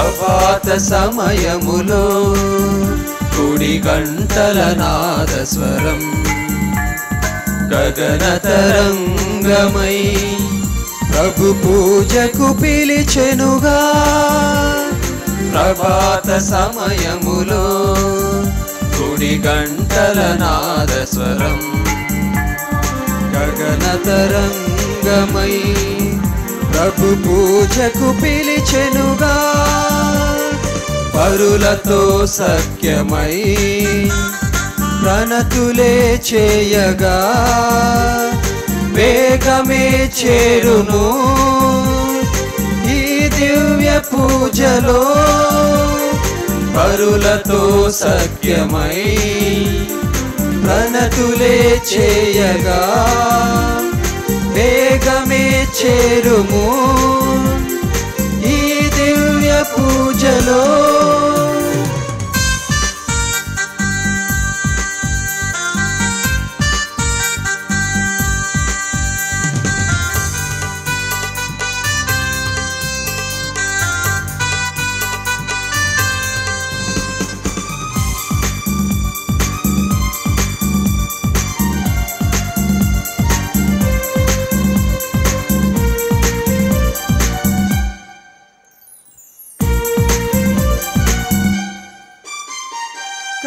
ప్రభాత సమయములో కుడి గంటల నాదస్వరం గగన తరంగమై ప్రభు పూజకు పిలిచెనుగా. ప్రభాత సమయములో కుడి గంటల నాదస్వరం గగన తరంగమై ప్రభు పూజకు పిలిచెనుగా. పరులతో సఖ్యమై ప్రణతులే చేయగా వేగమే చేరును ఈ దివ్య పూజలో. పరులతో సఖ్యమై ప్రణతులే చేయగా వేగమే చేరుము ఈ దివ్య పూజలో.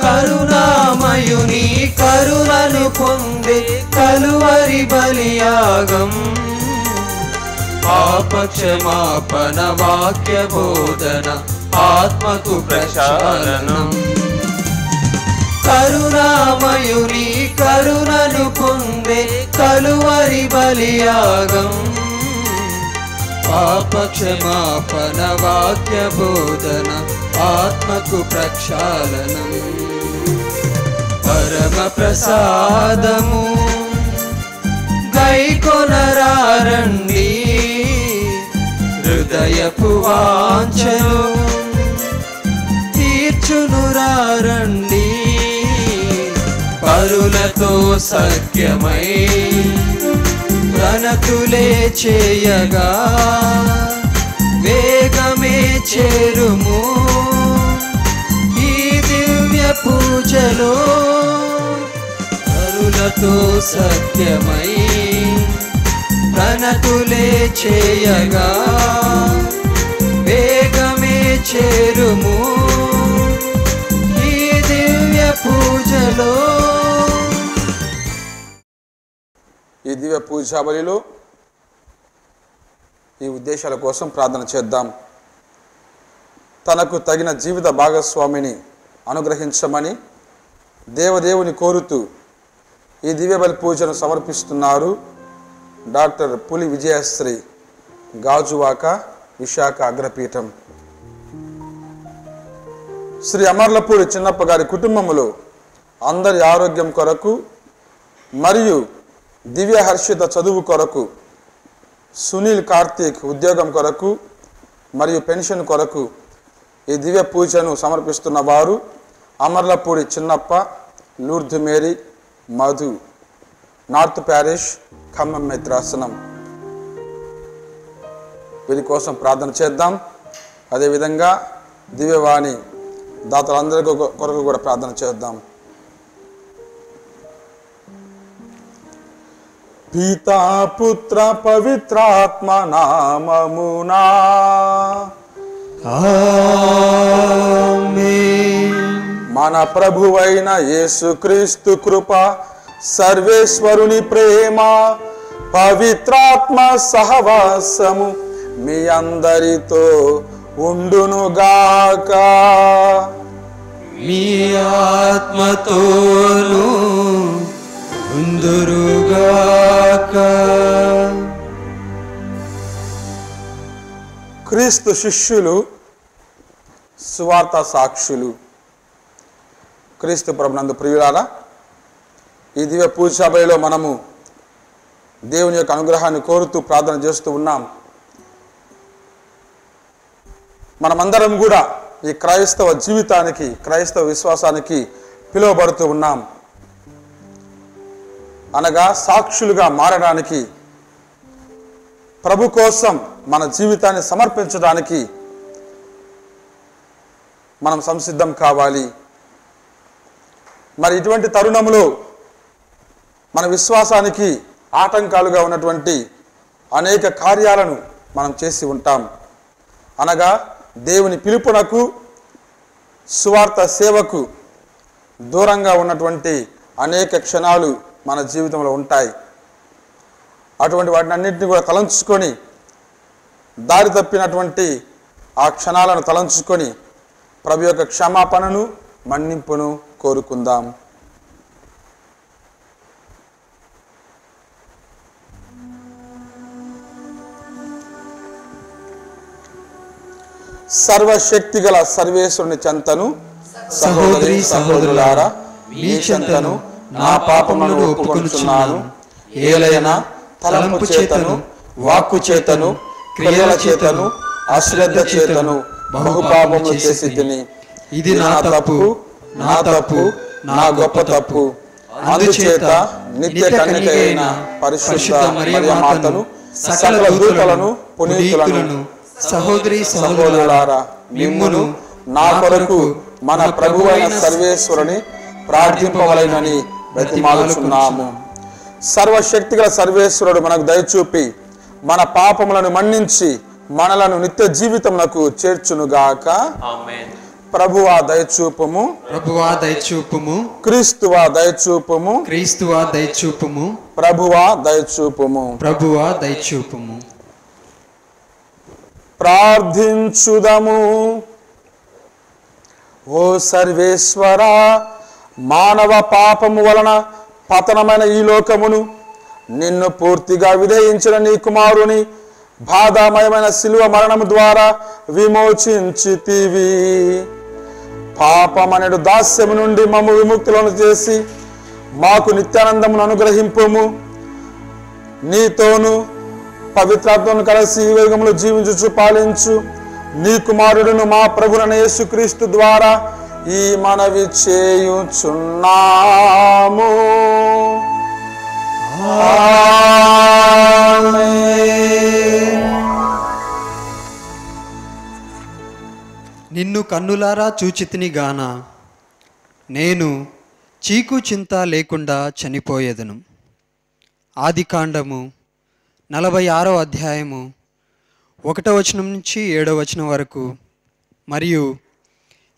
కరుణామయుని కరుణను పొందే కలువరి బలియాగం పాపక్షమాపణ వాక్య బోధన ఆత్మకు ప్రశాలనం. కరుణామయుని కరుణను పొందే కలువరి బలియాగం పాపక్షమాపణ వాక్య బోధన ఆత్మకు ప్రక్షాళనం. పరమ ప్రసాదము గైకొనరారండి హృదయపు వాంఛను తీర్చునురారండి. పరులతో సఖ్యమై ప్రణతులే చేయగా వేగమే చేరుము ఈ దివ్య పూజలో. పరులతో సత్యమై ప్రణతులే చేయగా వేగమే చేరుము ఈ దివ్య పూజలో. ఈ దివ్య పూజా బలిలో ఈ ఉద్దేశాల కోసం ప్రార్థన చేద్దాం. తనకు తగిన జీవిత భాగస్వామిని అనుగ్రహించమని దేవదేవుని కోరుతూ ఈ దివ్య బలి పూజను సమర్పిస్తున్నారు డాక్టర్ పులి విజయశ్రీ, గాజువాక, విశాఖ అగ్రపీఠం. శ్రీ అమర్లపూడి చిన్నప్ప గారి కుటుంబములో అందరి ఆరోగ్యం కొరకు మరియు దివ్య హర్షిత చదువు కొరకు, సునీల్ కార్తీక్ ఉద్యోగం కొరకు మరియు పెన్షన్ కొరకు ఈ దివ్య పూజను సమర్పిస్తున్న వారు Amarlapudi Chinnappa, Lourdu Mary, Madhu, north parish, Khammam మిత్రాసనం. వీరి కోసం ప్రార్థన చేద్దాం. అదేవిధంగా దివ్యవాణి దాతలందరి కొరకు కూడా ప్రార్థన చేద్దాం. పితా పుత్ర పవిత్రాత్మ నామమునా ఆమేన్. మన ప్రభువైన యేసుక్రీస్తు కృప, సర్వేశ్వరుని ప్రేమ, పవిత్రాత్మ సహవాసము మీ అందరితో ఉండునుగాక. మీ ఆత్మతోను ఉందురుగాక. క్రీస్తు శిష్యులు, సువార్త సాక్షులు. క్రీస్తు ప్రభునందు ప్రియులారా, ఈ దివ్య పూజా బలిలో మనము దేవుని యొక్క అనుగ్రహాన్ని కోరుతూ ప్రార్థన చేస్తూ ఉన్నాం. మనమందరం కూడా ఈ క్రైస్తవ జీవితానికి, క్రైస్తవ విశ్వాసానికి పిలువబడుతూ ఉన్నాం. అనగా సాక్షులుగా మారడానికి, ప్రభు కోసం మన జీవితాన్ని సమర్పించడానికి మనం సంసిద్ధం కావాలి. మరి ఇటువంటి తరుణంలో మన విశ్వాసానికి ఆటంకాలుగా ఉన్నటువంటి అనేక కార్యాలను మనం చేసి ఉంటాం. అనగా దేవుని పిలుపునకు, సువార్త సేవకు దూరంగా ఉన్నటువంటి అనేక క్షణాలు మన జీవితంలో ఉంటాయి. అటువంటి వాటిని అన్నింటినీ కూడా తలంచుకొని, దారి తప్పినటువంటి ఆ క్షణాలను తలంచుకొని ప్రభు యొక్క క్షమాపణను, మన్నింపును కోరుకుందాం. సర్వశక్తి గల సర్వేశ్వరుని చెంతను, సహోదరి సహోదరులారా, మీ చెంతను నా పాపములను ఒప్పుకొనుచున్నాను. ఏలైనా తలంపు చేతను, వాక్కు చేతను, క్రియల చేతను, అశ్రద్ధ చేతను బహుపాపములు చేసి తిని. ఇది నా తప్పు, నా తప్పు, నా గొప్ప తప్పు. అందుచేత నిత్య కన్యక అయిన పరిశుద్ధ మరియమాతను, సకల దూతలను, పునీతులను, సహోదరి సహోదరులారా, మిమ్మును నా కొరకు మన ప్రభువైన సర్వేశ్వరుని ప్రార్థింపవలెనని బ్రతిమాలుచున్నాము. సర్వశక్తిగల సర్వేశ్వరుడు మనకు దయచూపి మన పాపములను మన్నించి మనలను నిత్య జీవితమునకు చేర్చునుగాక. ఆమేన్. ప్రభువా దయచూపుము, ప్రభువా దయచూపుము, క్రీస్తువా దయచూపుము, క్రీస్తువా దయచూపుము, ప్రభువా దయచూపుము. ప్రభువా దయచూపుము. ప్రార్థించుదము. ఓ సర్వేశ్వరా, మానవ పాపము వలన పతనమైన ఈ లోకమును నిన్ను పూర్తిగా విధేయించిన నీ కుమారుని బాధామయమైన శిలువ మరణము ద్వారా విమోచించితివి. పాపమనెడు దాస్యము నుండి మమ్ము విముక్తులను చేసి మాకు నిత్యానందమును అనుగ్రహింపుము. నీతోను పవిత్రాత్మను కలిసి ఈ వేగములు జీవించుచు పాలించు నీ కుమారుడును మా ప్రభువైన యేసుక్రీస్తు ద్వారా ఈ మనవి చేయుచున్నాము. ఆమేన్. నిన్ను కన్నులారా చూచితిని గాన నేను చీకు చింత లేకుండా చనిపోయేదను. ఆదికాండము 46వ అధ్యాయము 1వ వచనం నుంచి 7వ వచనం వరకు మరియు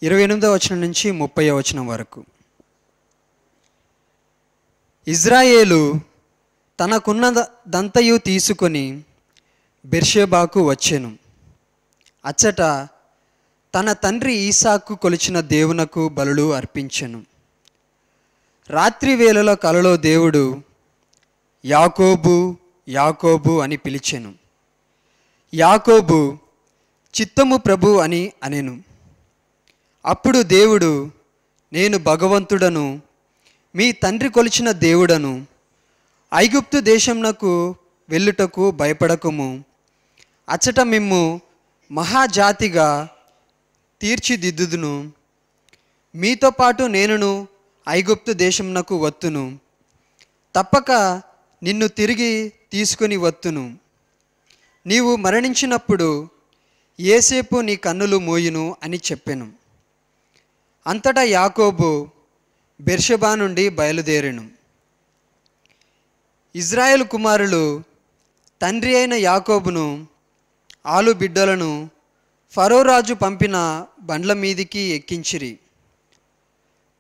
28వ వచనం నుంచి 30వ వచనం వరకు. ఇజ్రాయేలు తనకున్నదంతయు తీసుకొని బెర్షెబాకు వచ్చెను. అచ్చట తన తండ్రి ఈసాకు కొలిచిన దేవునకు బలులు అర్పించెను. రాత్రి వేళలో కలలో దేవుడు యాకోబు యాకోబు అని పిలిచెను. యాకోబు చిత్తము ప్రభు అని అనెను. అప్పుడు దేవుడు, నేను భగవంతుడను, మీ తండ్రి కొలిచిన దేవుడను. ఐగుప్తు దేశంనకు వెళ్ళుటకు భయపడకుము. అచ్చట మిమ్ము మహాజాతిగా తీర్చిదిద్దుదును. మీతో పాటు నేనును ఐగుప్తు దేశంనకు వత్తును. తప్పక నిన్ను తిరిగి తీసుకుని వత్తును. నీవు మరణించినప్పుడు యోసేపు నీ కన్నులు మూయును అని చెప్పెను. అంతటా యాకోబు బెర్షెబా నుండి బయలుదేరెను. ఇజ్రాయేలు కుమారులు తండ్రి అయిన యాకోబును ఆలు బిడ్డలను ఫరో రాజు పంపిన బండ్ల మీదికి ఎక్కించిరి.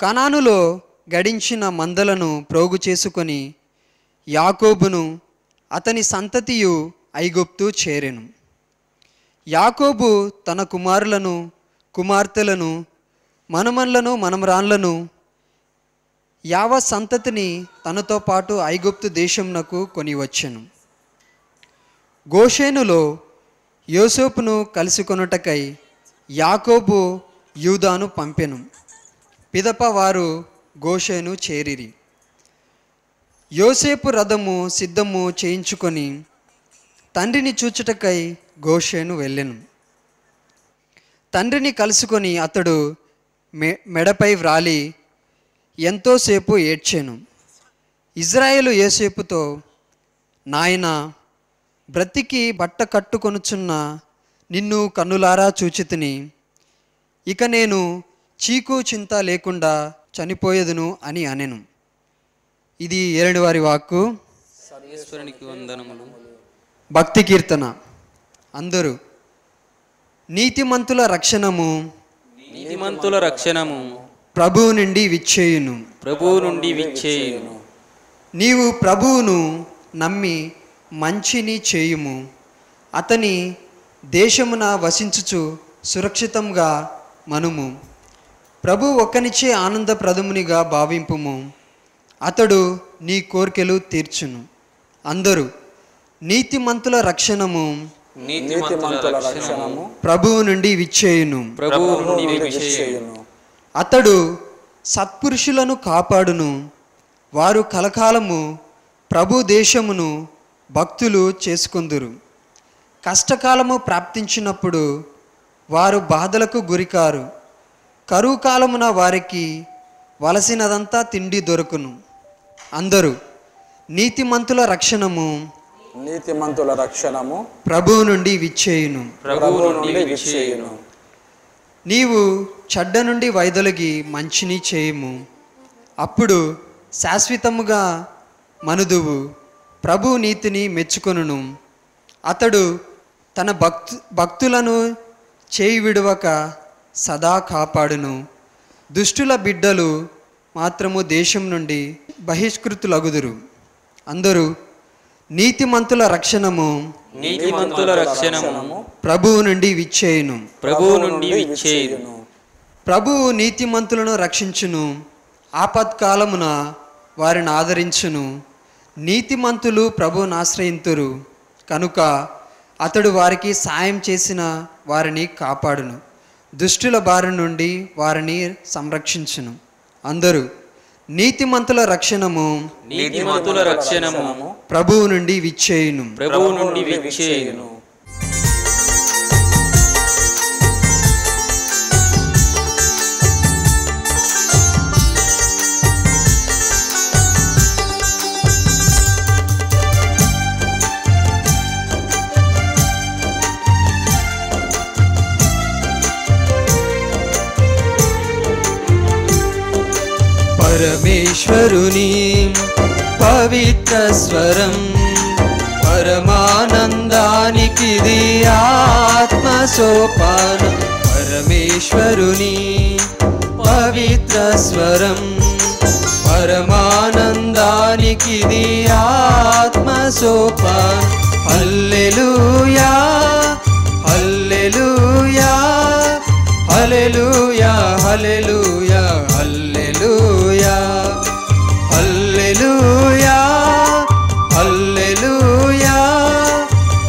కనానులో గడించిన మందలను ప్రోగు చేసుకొని యాకోబును అతని సంతతియు ఐగుప్తు చేరెను. యాకోబు తన కుమారులను, కుమార్తెలను, మనమన్లను, మనమరాన్లను, యావ సంతతిని తనతో పాటు ఐగుప్తు దేశంనకు కొనివచ్చెను. గోషేనులో యోసేపును కలుసుకొనుటకై యాకోబు యూదాను పంపెను. పిదప వారు గోషేను చేరిరి. యోసేపు రథము సిద్ధము చేయించుకొని తండ్రిని చూచుటకై గోషేను వెళ్ళెను. తండ్రిని కలుసుకొని అతడు మెడపై వ్రాలి ఎంతోసేపు ఏడ్చెను. ఇజ్రాయేలు యోసేపుతో, నాయనా, బ్రతికి బట్ట కట్టుకొనుచున్న నిన్ను కన్నులారా చూచితిని. ఇక నేను చీకు చింత లేకుండా చనిపోయేదును అని అనెను. ఇది ఏరడివారి వాక్కు. సర్వేశ్వరునికి వందనములు. భక్తి కీర్తన. అందరూ నీతిమంతుల రక్షణము నీతిమంతుల రక్షణము ప్రభువు నుండి విచ్చేయును. ప్రభువు నుండి విచ్చేయును. నీవు ప్రభువును నమ్మి మంచిని చేయుము. అతని దేశమున వసించుచు సురక్షితంగా మనుము. ప్రభు ఒక్కనిచ్చే ఆనందప్రదమునిగా భావింపుము. అతడు నీ కోర్కెలు తీర్చును. అందరూ నీతిమంతుల రక్షణము నీతిమంతుల రక్షణము ప్రభువు నుండి విచ్చేయును. ప్రభువు నుండి విచ్చేయును. అతడు సత్పురుషులను కాపాడును. వారు కలకాలము ప్రభు దేశమును భక్తులు చేసుకొందురు. కష్టకాలము ప్రాప్తించినప్పుడు వారు బాధలకు గురికారు. కరువు కాలమున వారికి వలసినదంతా తిండి దొరుకును. అందరూ నీతిమంతుల రక్షణము ప్రభువు నుండి విచ్చేయును. ప్రభువు నుండి విచ్చేయును. నీవు చెడ్డ నుండి వైదొలగి మంచిని చేయుము. అప్పుడు శాశ్వతముగా మనుదువు. ప్రభు నీతిని మెచ్చుకొనును. అతడు తన భక్తులను చేయి విడవక సదా కాపాడును. దుష్టుల బిడ్డలు మాత్రము దేశం నుండి బహిష్కృతులగుదురు. అందరూ నీతిమంతుల రక్షణము నీతిమంతుల రక్షణము ప్రభువు నుండి విచ్చేయును. ప్రభువు నుండి విచ్చేయును. ప్రభువు నీతిమంతులను రక్షించును. ఆపత్కాలమున వారిని ఆదరించును. నీతిమంతులు ప్రభువును ఆశ్రయింతురు కనుక అతడు వారికి సాయం చేసిన వారిని కాపాడును. దుష్టుల బారి నుండి వారిని సంరక్షించును. అందరూ నీతిమంతుల రక్షణము నీతిమంతుల రక్షణము ప్రభువు నుండి విచ్చేయును. ప్రభువు నుండి విచ్చేయును. పరమేశ్వరుని పవిత్ర స్వరం పరమానందానికిది ఆత్మ సోపానం. పరమేశ్వరుని పవిత్ర స్వరం పరమానందానికిది ఆత్మ సోపానం. హల్లెలూయా హల్లెలూయా హల్లెలూయా హల్లెలూయా హల్లెలూయా హల్లెలూయా హల్లెలూయా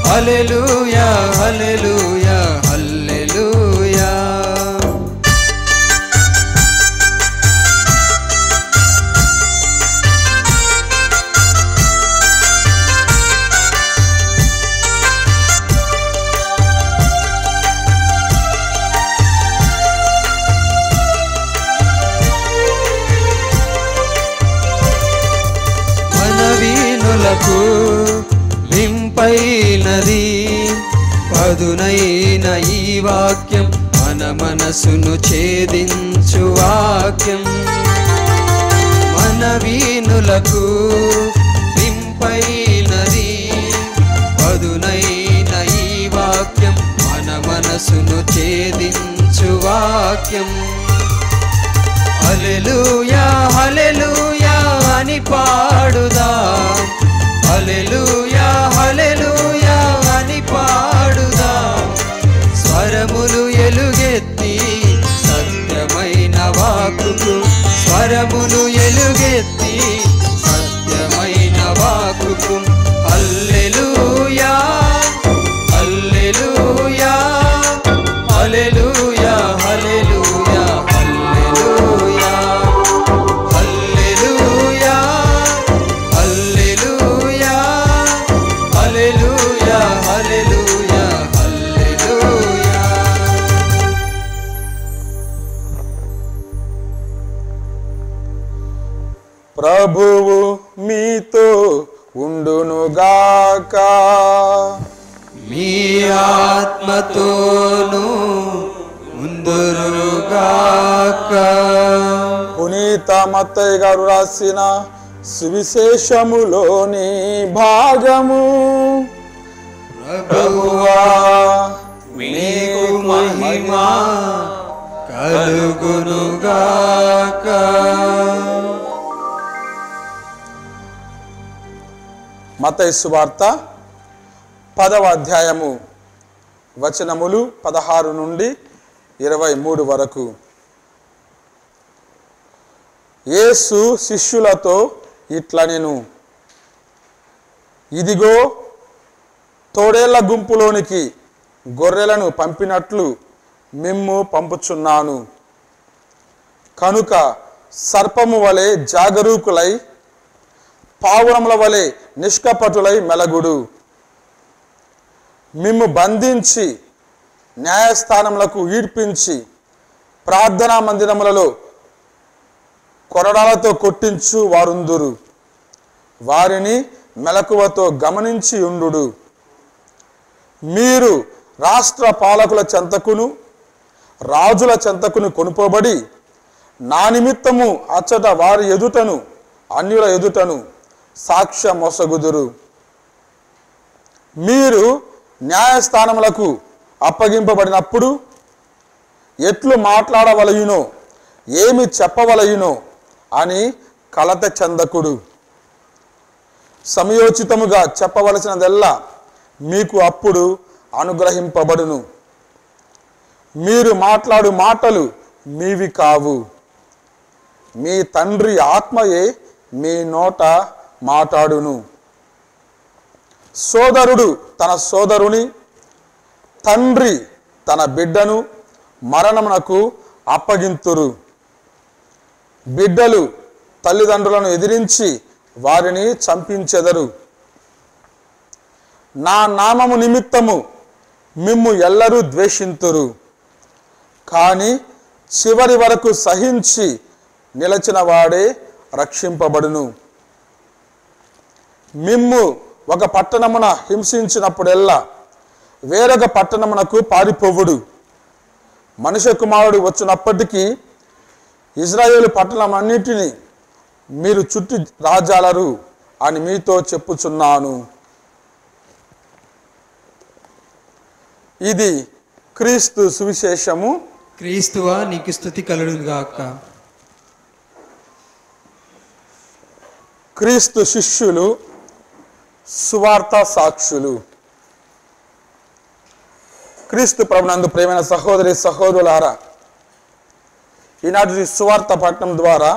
హల్లెలూయా హల్లెలూయా హల్లెలూయా. మనవీనులకు వింపైనది పదునైన ఈ వాక్యం, మన మనసును ఛేదించు వాక్యం. మనవీనులకు వింపైనది పదునైన ఈ వాక్యం, మన మనసును ఛేదించు వాక్యం. హల్లెలూయా హల్లెలూయా అని పాడుదాం. హల్లెలూయా హల్లెలూయా అని పాడుదాం. స్వరములు ఎలుగెత్తి సత్యమైన వాక్కుకు, స్వరములు ఎలుగెత్తి సత్యమైన వాక్కుకు. హల్లెలూయా హల్లెలూయా హల్లెలూయా హల్లెలూయా హల్లెలూయా హల్లెలూయా హల్లెలూయా హల్లెలూయా హల్లెలూయా హల్లెలూయా. ప్రభువు మీతో ఉండునుగాక. మీ ఆత్మతోను ఉందురుగాక. పునీత మత్తయ్య గారు రాసిన సువిశేషములోని భాగము. ప్రభువా మీకు మహిమ కలుగునుగాక. మత్తయి సువార్త 10వ అధ్యాయము వచనములు 16 నుండి 23 వరకు. యేసు శిష్యులతో ఇట్లనెను, ఇదిగో తోడేళ్ల గుంపులోనికి గొర్రెలను పంపినట్లు మిమ్ము పంపుచున్నాను. కనుక సర్పము వలె జాగరూకులై పావురముల వలె నిష్కపటులై మెలగుడు. మిమ్ము బంధించి న్యాయస్థానములకు ఈడ్పించి ప్రార్థనా మందిరములలో కొరడాలతో కొట్టించు వారుందురు. వారిని మెలకువతో గమనించి ఉండు. మీరు రాష్ట్ర పాలకుల చెంతకును రాజుల చెంతకును కొనుపోబడి నా నిమిత్తము అచ్చట వారి ఎదుటను అన్యుల ఎదుటను సాక్ష్య మోసగుదురు. మీరు న్యాయస్థానములకు అప్పగింపబడినప్పుడు ఎట్లు మాట్లాడవలయునో ఏమి చెప్పవలయునో అని కలత చెందకుడు. సమయోచితముగా చెప్పవలసినదెల్లా మీకు అప్పుడు అనుగ్రహింపబడును. మీరు మాట్లాడు మాటలు మీవి కావు, మీ తండ్రి ఆత్మయే మీ నోట మాట్లాడును. సోదరుడు తన సోదరుని, తండ్రి తన బిడ్డను మరణమునకు అప్పగింతురు. బిడ్డలు తల్లిదండ్రులను ఎదిరించి వారిని చంపించెదరు. నా నామము నిమిత్తము మిమ్ము ఎల్లరూ ద్వేషింతురు. కానీ చివరి వరకు సహించి నిలచిన వాడే రక్షింపబడును. మిమ్ము ఒక పట్టణమున హింసించినప్పుడెల్లా వేరొక పట్టణమునకు పారిపోవుడు. మనుష్య కుమారుడు వచ్చినప్పటికీ ఇజ్రాయేలు పట్టణమన్నిటినీ మీరు చుట్టి రాజాలరు అని మీతో చెప్పుచున్నాను. ఇది క్రీస్తు సువిశేషము. క్రీస్తువా నీకు స్తుతి కలుగునుగాక. క్రీస్తు శిష్యులు, సువార్త సాక్షులు. క్రీస్తు ప్రభునందు ప్రియమైన సహోదరి సహోదరులారా, ఈనాటి సువార్త పఠనం ద్వారా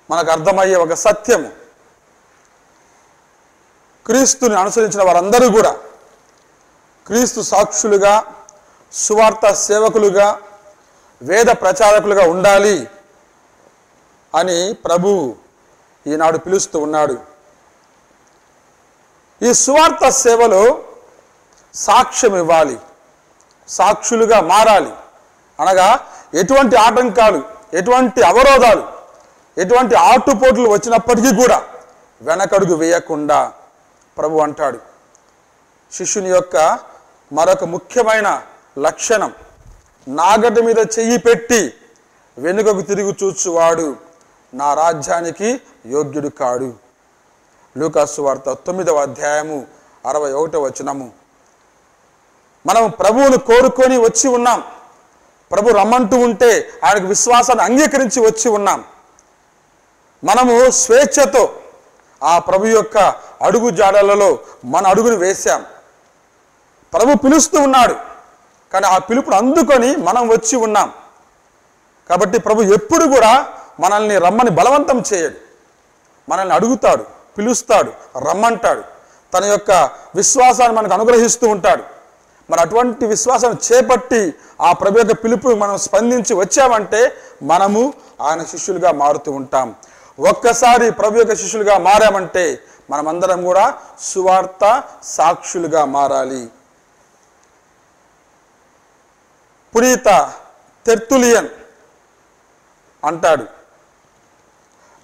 మనకు అర్థమయ్యే ఒక సత్యము, క్రీస్తుని అనుసరించిన వారందరూ కూడా క్రీస్తు సాక్షులుగా, సువార్త సేవకులుగా, వేద ప్రచారకులుగా ఉండాలి అని ప్రభువు ఈనాడు పిలుస్తూ ఉన్నాడు. ఈ సువార్త సేవలో సాక్ష్యం ఇవ్వాలి, సాక్షులుగా మారాలి. అనగా ఎటువంటి ఆటంకాలు, ఎటువంటి అవరోధాలు, ఎటువంటి ఆటుపోట్లు వచ్చినప్పటికీ కూడా వెనకడుగు వేయకుండా ప్రభు అంటాడు. శిష్యుని యొక్క మరొక ముఖ్యమైన లక్షణం, నాగటి మీద చెయ్యి పెట్టి వెనుకకు తిరిగి చూచువాడు నా రాజ్యానికి యోగ్యుడు కాడు. లూకాసు వార్త 9వ అధ్యాయము 61వ వచనము. మనం ప్రభువును కోరుకొని వచ్చి ఉన్నాం. ప్రభు రమ్మంటూ ఉంటే ఆయనకు విశ్వాసాన్ని అంగీకరించి వచ్చి ఉన్నాం. మనము స్వేచ్ఛతో ఆ ప్రభు యొక్క అడుగు జాడలలో మన అడుగును వేశాం. ప్రభు పిలుస్తూ ఉన్నాడు, కానీ ఆ పిలుపును అందుకొని మనం వచ్చి ఉన్నాం. కాబట్టి ప్రభు ఎప్పుడు కూడా మనల్ని రమ్మని బలవంతం చేయడు. మనల్ని అడుగుతాడు, పిలుస్తాడు, రమ్మంటాడు. తన యొక్క విశ్వాసాన్ని మనకు అనుగ్రహిస్తూ ఉంటాడు. మరి అటువంటి విశ్వాసాన్ని చేపట్టి ఆ ప్రభు యొక్క పిలుపు మనం స్పందించి వచ్చామంటే మనము ఆయన శిష్యులుగా మారుతూ ఉంటాం. ఒక్కసారి ప్రభు యొక్క శిష్యులుగా మారామంటే మనమందరం కూడా సువార్త సాక్షులుగా మారాలి. పునీత తెర్తులియన్ అంటాడు,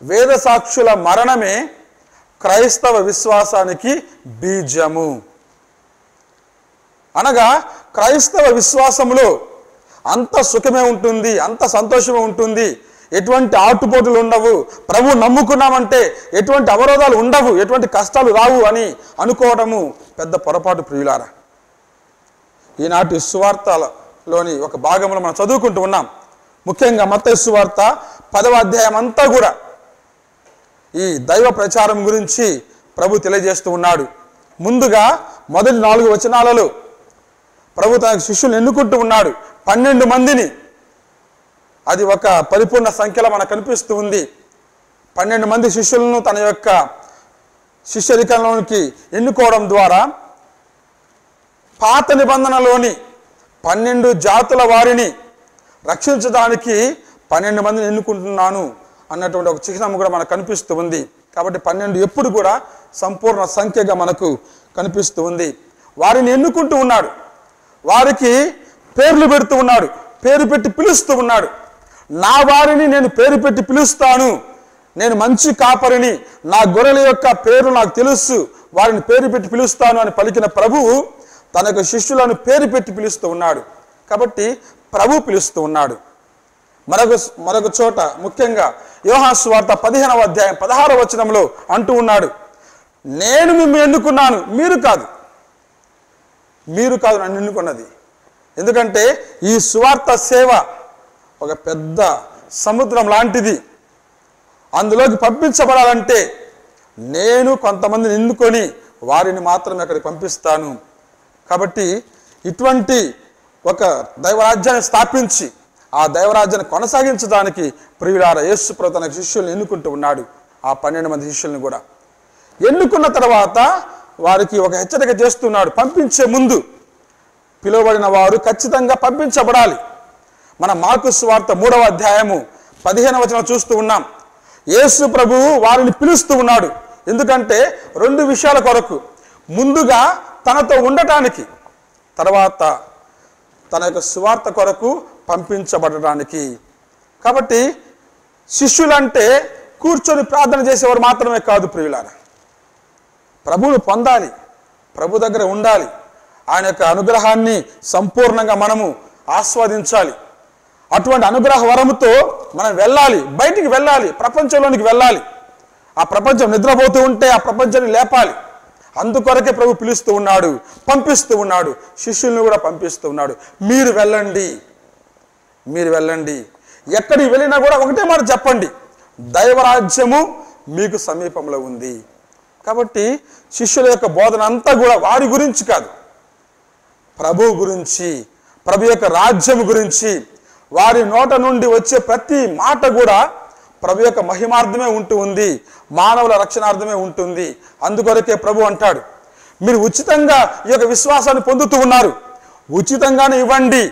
వేద సాక్షుల మరణమే క్రైస్తవ విశ్వాసానికి బీజము. అనగా క్రైస్తవ విశ్వాసములో అంత సుఖమే ఉంటుంది, అంత సంతోషమే ఉంటుంది, ఎటువంటి ఆటుపోటులు ఉండవు, ప్రభు నమ్ముకున్నామంటే ఎటువంటి అవరోధాలు ఉండవు, ఎటువంటి కష్టాలు రావు అని అనుకోవడము పెద్ద పొరపాటు ప్రియులారా. ఈనాటి సువార్తలోని ఒక భాగంలో మనం చదువుకుంటూ ఉన్నాం. ముఖ్యంగా మత్తయి సువార్త 10వ అధ్యాయం అంతా కూడా ఈ దైవ ప్రచారం గురించి ప్రభు తెలియజేస్తూ ఉన్నాడు. ముందుగా మొదటి 4 వచనాలలో ప్రభు తన శిష్యులను ఎన్నుకుంటూ ఉన్నాడు, 12 మందిని. అది ఒక పరిపూర్ణ సంఖ్యలో మనకు కనిపిస్తూ ఉంది. 12 మంది శిష్యులను తన యొక్క శిష్యరికంలోనికి ఎన్నుకోవడం ద్వారా పాత నిబంధనలోని 12 జాతుల వారిని రక్షించడానికి 12 మందిని ఎన్నుకుంటున్నాను అన్నటువంటి ఒక చిహ్నం కూడా మనకు కనిపిస్తూ ఉంది. కాబట్టి 12 ఎప్పుడు కూడా సంపూర్ణ సంఖ్యగా మనకు కనిపిస్తూ ఉంది. వారిని ఎన్నుకుంటూ ఉన్నాడు, వారికి పేర్లు పెడుతూ ఉన్నాడు, పేరు పెట్టి పిలుస్తూ ఉన్నాడు. నా వారిని నేను పేరు పెట్టి పిలుస్తాను, నేను మంచి కాపరిని, నా గొర్రెల యొక్క పేరు నాకు తెలుసు, వారిని పేరు పెట్టి పిలుస్తాను అని పలికిన ప్రభువు తన యొక్క శిష్యులను పేరు పెట్టి పిలుస్తూ ఉన్నాడు. కాబట్టి ప్రభు పిలుస్తూ ఉన్నాడు. మరొక చోట ముఖ్యంగా యోహాను సువార్త 15వ అధ్యాయం 16వ వచనంలో అంటూ ఉన్నాడు, నేను మిమ్మల్ని ఎన్నుకున్నాను, మీరు కాదు నన్ను ఎన్నుకున్నది. ఎందుకంటే ఈ సువార్త సేవ ఒక పెద్ద సముద్రం లాంటిది. అందులోకి పంపించబడాలంటే నేను కొంతమందిని ఎన్నుకొని వారిని మాత్రమే అక్కడికి పంపిస్తాను. కాబట్టి ఇటువంటి ఒక దైవరాజ్యాన్ని స్థాపించి ఆ దైవరాజ్యాన్ని కొనసాగించడానికి ప్రియులారా యేసు ప్రభు తన శిష్యులను ఎన్నుకుంటూ ఉన్నాడు. ఆ 12 మంది శిష్యులను కూడా ఎన్నుకున్న తర్వాత వారికి ఒక హెచ్చరిక చేస్తున్నాడు. పంపించే ముందు పిలువబడిన వారు ఖచ్చితంగా పంపించబడాలి. మన మార్కు సువార్త 3వ అధ్యాయము 15వ వచనం చూస్తూ ఉన్నాం. యేసు ప్రభువు వారిని పిలుస్తూ ఉన్నాడు. ఎందుకంటే 2 విషయాల కొరకు, ముందుగా తనతో ఉండటానికి, తర్వాత తన యొక్క సువార్త కొరకు పంపించబడటానికి. కాబట్టి శిష్యులంటే కూర్చొని ప్రార్థన చేసేవారు మాత్రమే కాదు ప్రియులారా, ప్రభువును పొందాలి, ప్రభు దగ్గర ఉండాలి, ఆయన యొక్క అనుగ్రహాన్ని సంపూర్ణంగా మనము ఆస్వాదించాలి. అటువంటి అనుగ్రహ వరముతో మనం వెళ్ళాలి, బయటికి వెళ్ళాలి, ప్రపంచంలోనికి వెళ్ళాలి. ఆ ప్రపంచం నిద్రపోతూ ఉంటే ఆ ప్రపంచాన్ని లేపాలి. అందుకొరకే ప్రభు పిలుస్తూ ఉన్నాడు, పంపిస్తూ ఉన్నాడు, శిష్యుల్ని కూడా పంపిస్తూ ఉన్నాడు. మీరు వెళ్ళండి, ఎక్కడికి వెళ్ళినా కూడా ఒకటే మాట చెప్పండి, దైవరాజ్యము మీకు సమీపంలో ఉంది. కాబట్టి శిష్యుల యొక్క బోధన అంతా కూడా వారి గురించి కాదు, ప్రభు గురించి, ప్రభు యొక్క రాజ్యం గురించి. వారి నోట నుండి వచ్చే ప్రతి మాట కూడా ప్రభు యొక్క మహిమార్థమే ఉంటూ ఉంది, మానవుల రక్షణార్థమే ఉంటుంది. అందుకొరకే ప్రభు అంటాడు, మీరు ఉచితంగా ఈ యొక్క విశ్వాసాన్ని పొందుతూ ఉన్నారు, ఉచితంగానే ఇవ్వండి.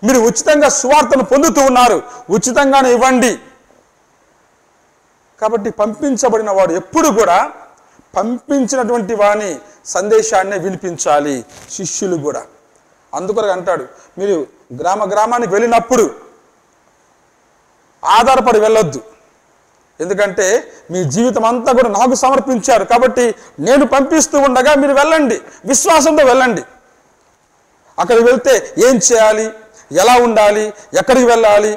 మీరు ఉచితంగా సువార్తను పొందుతూ ఉన్నారు, ఉచితంగానే ఇవ్వండి. కాబట్టి పంపించబడిన వాడు ఎప్పుడు కూడా పంపించినటువంటి వాని సందేశాన్ని వినిపించాలి, శిష్యులు కూడా. అందుకొరకు అంటాడు, మీరు గ్రామానికి వెళ్ళినప్పుడు ఆధారపడి వెళ్ళొద్దు. ఎందుకంటే మీ జీవితం అంతా కూడా నాకు సమర్పించారు, కాబట్టి నేను పంపిస్తూ ఉండగా మీరు వెళ్ళండి, విశ్వాసంతో వెళ్ళండి. అక్కడికి వెళ్తే ఏం చేయాలి, ఎలా ఉండాలి, ఎక్కడికి వెళ్ళాలి,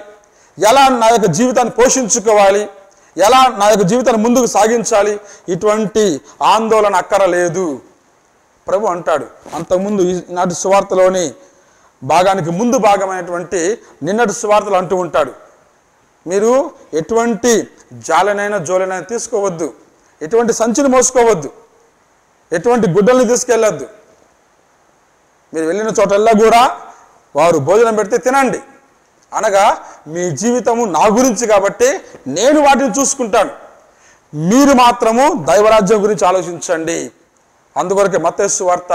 ఎలా నా యొక్క జీవితాన్ని పోషించుకోవాలి, ఎలా నా యొక్క జీవితాన్ని ముందుకు సాగించాలి, ఇటువంటి ఆందోళన అక్కరలేదు ప్రభు అంటాడు. అంతకుముందు ఈనాటి సువార్తలోని భాగానికి ముందు భాగమైనటువంటి నిన్నటి సువార్తలు అంటూ ఉంటాడు, మీరు ఎటువంటి జోలనైనా తీసుకోవద్దు, ఎటువంటి సంచిని మోసుకోవద్దు, ఎటువంటి గుడ్డల్ని తీసుకెళ్ళొద్దు. మీరు వెళ్ళిన చోటల్లా కూడా వారు భోజనం పెడితే తినండి. అనగా మీ జీవితము నా గురించి కాబట్టి నేను వాటిని చూసుకుంటాను, మీరు మాత్రము దైవరాజ్యం గురించి ఆలోచించండి. అందుకొరకే మత్తయి సువార్త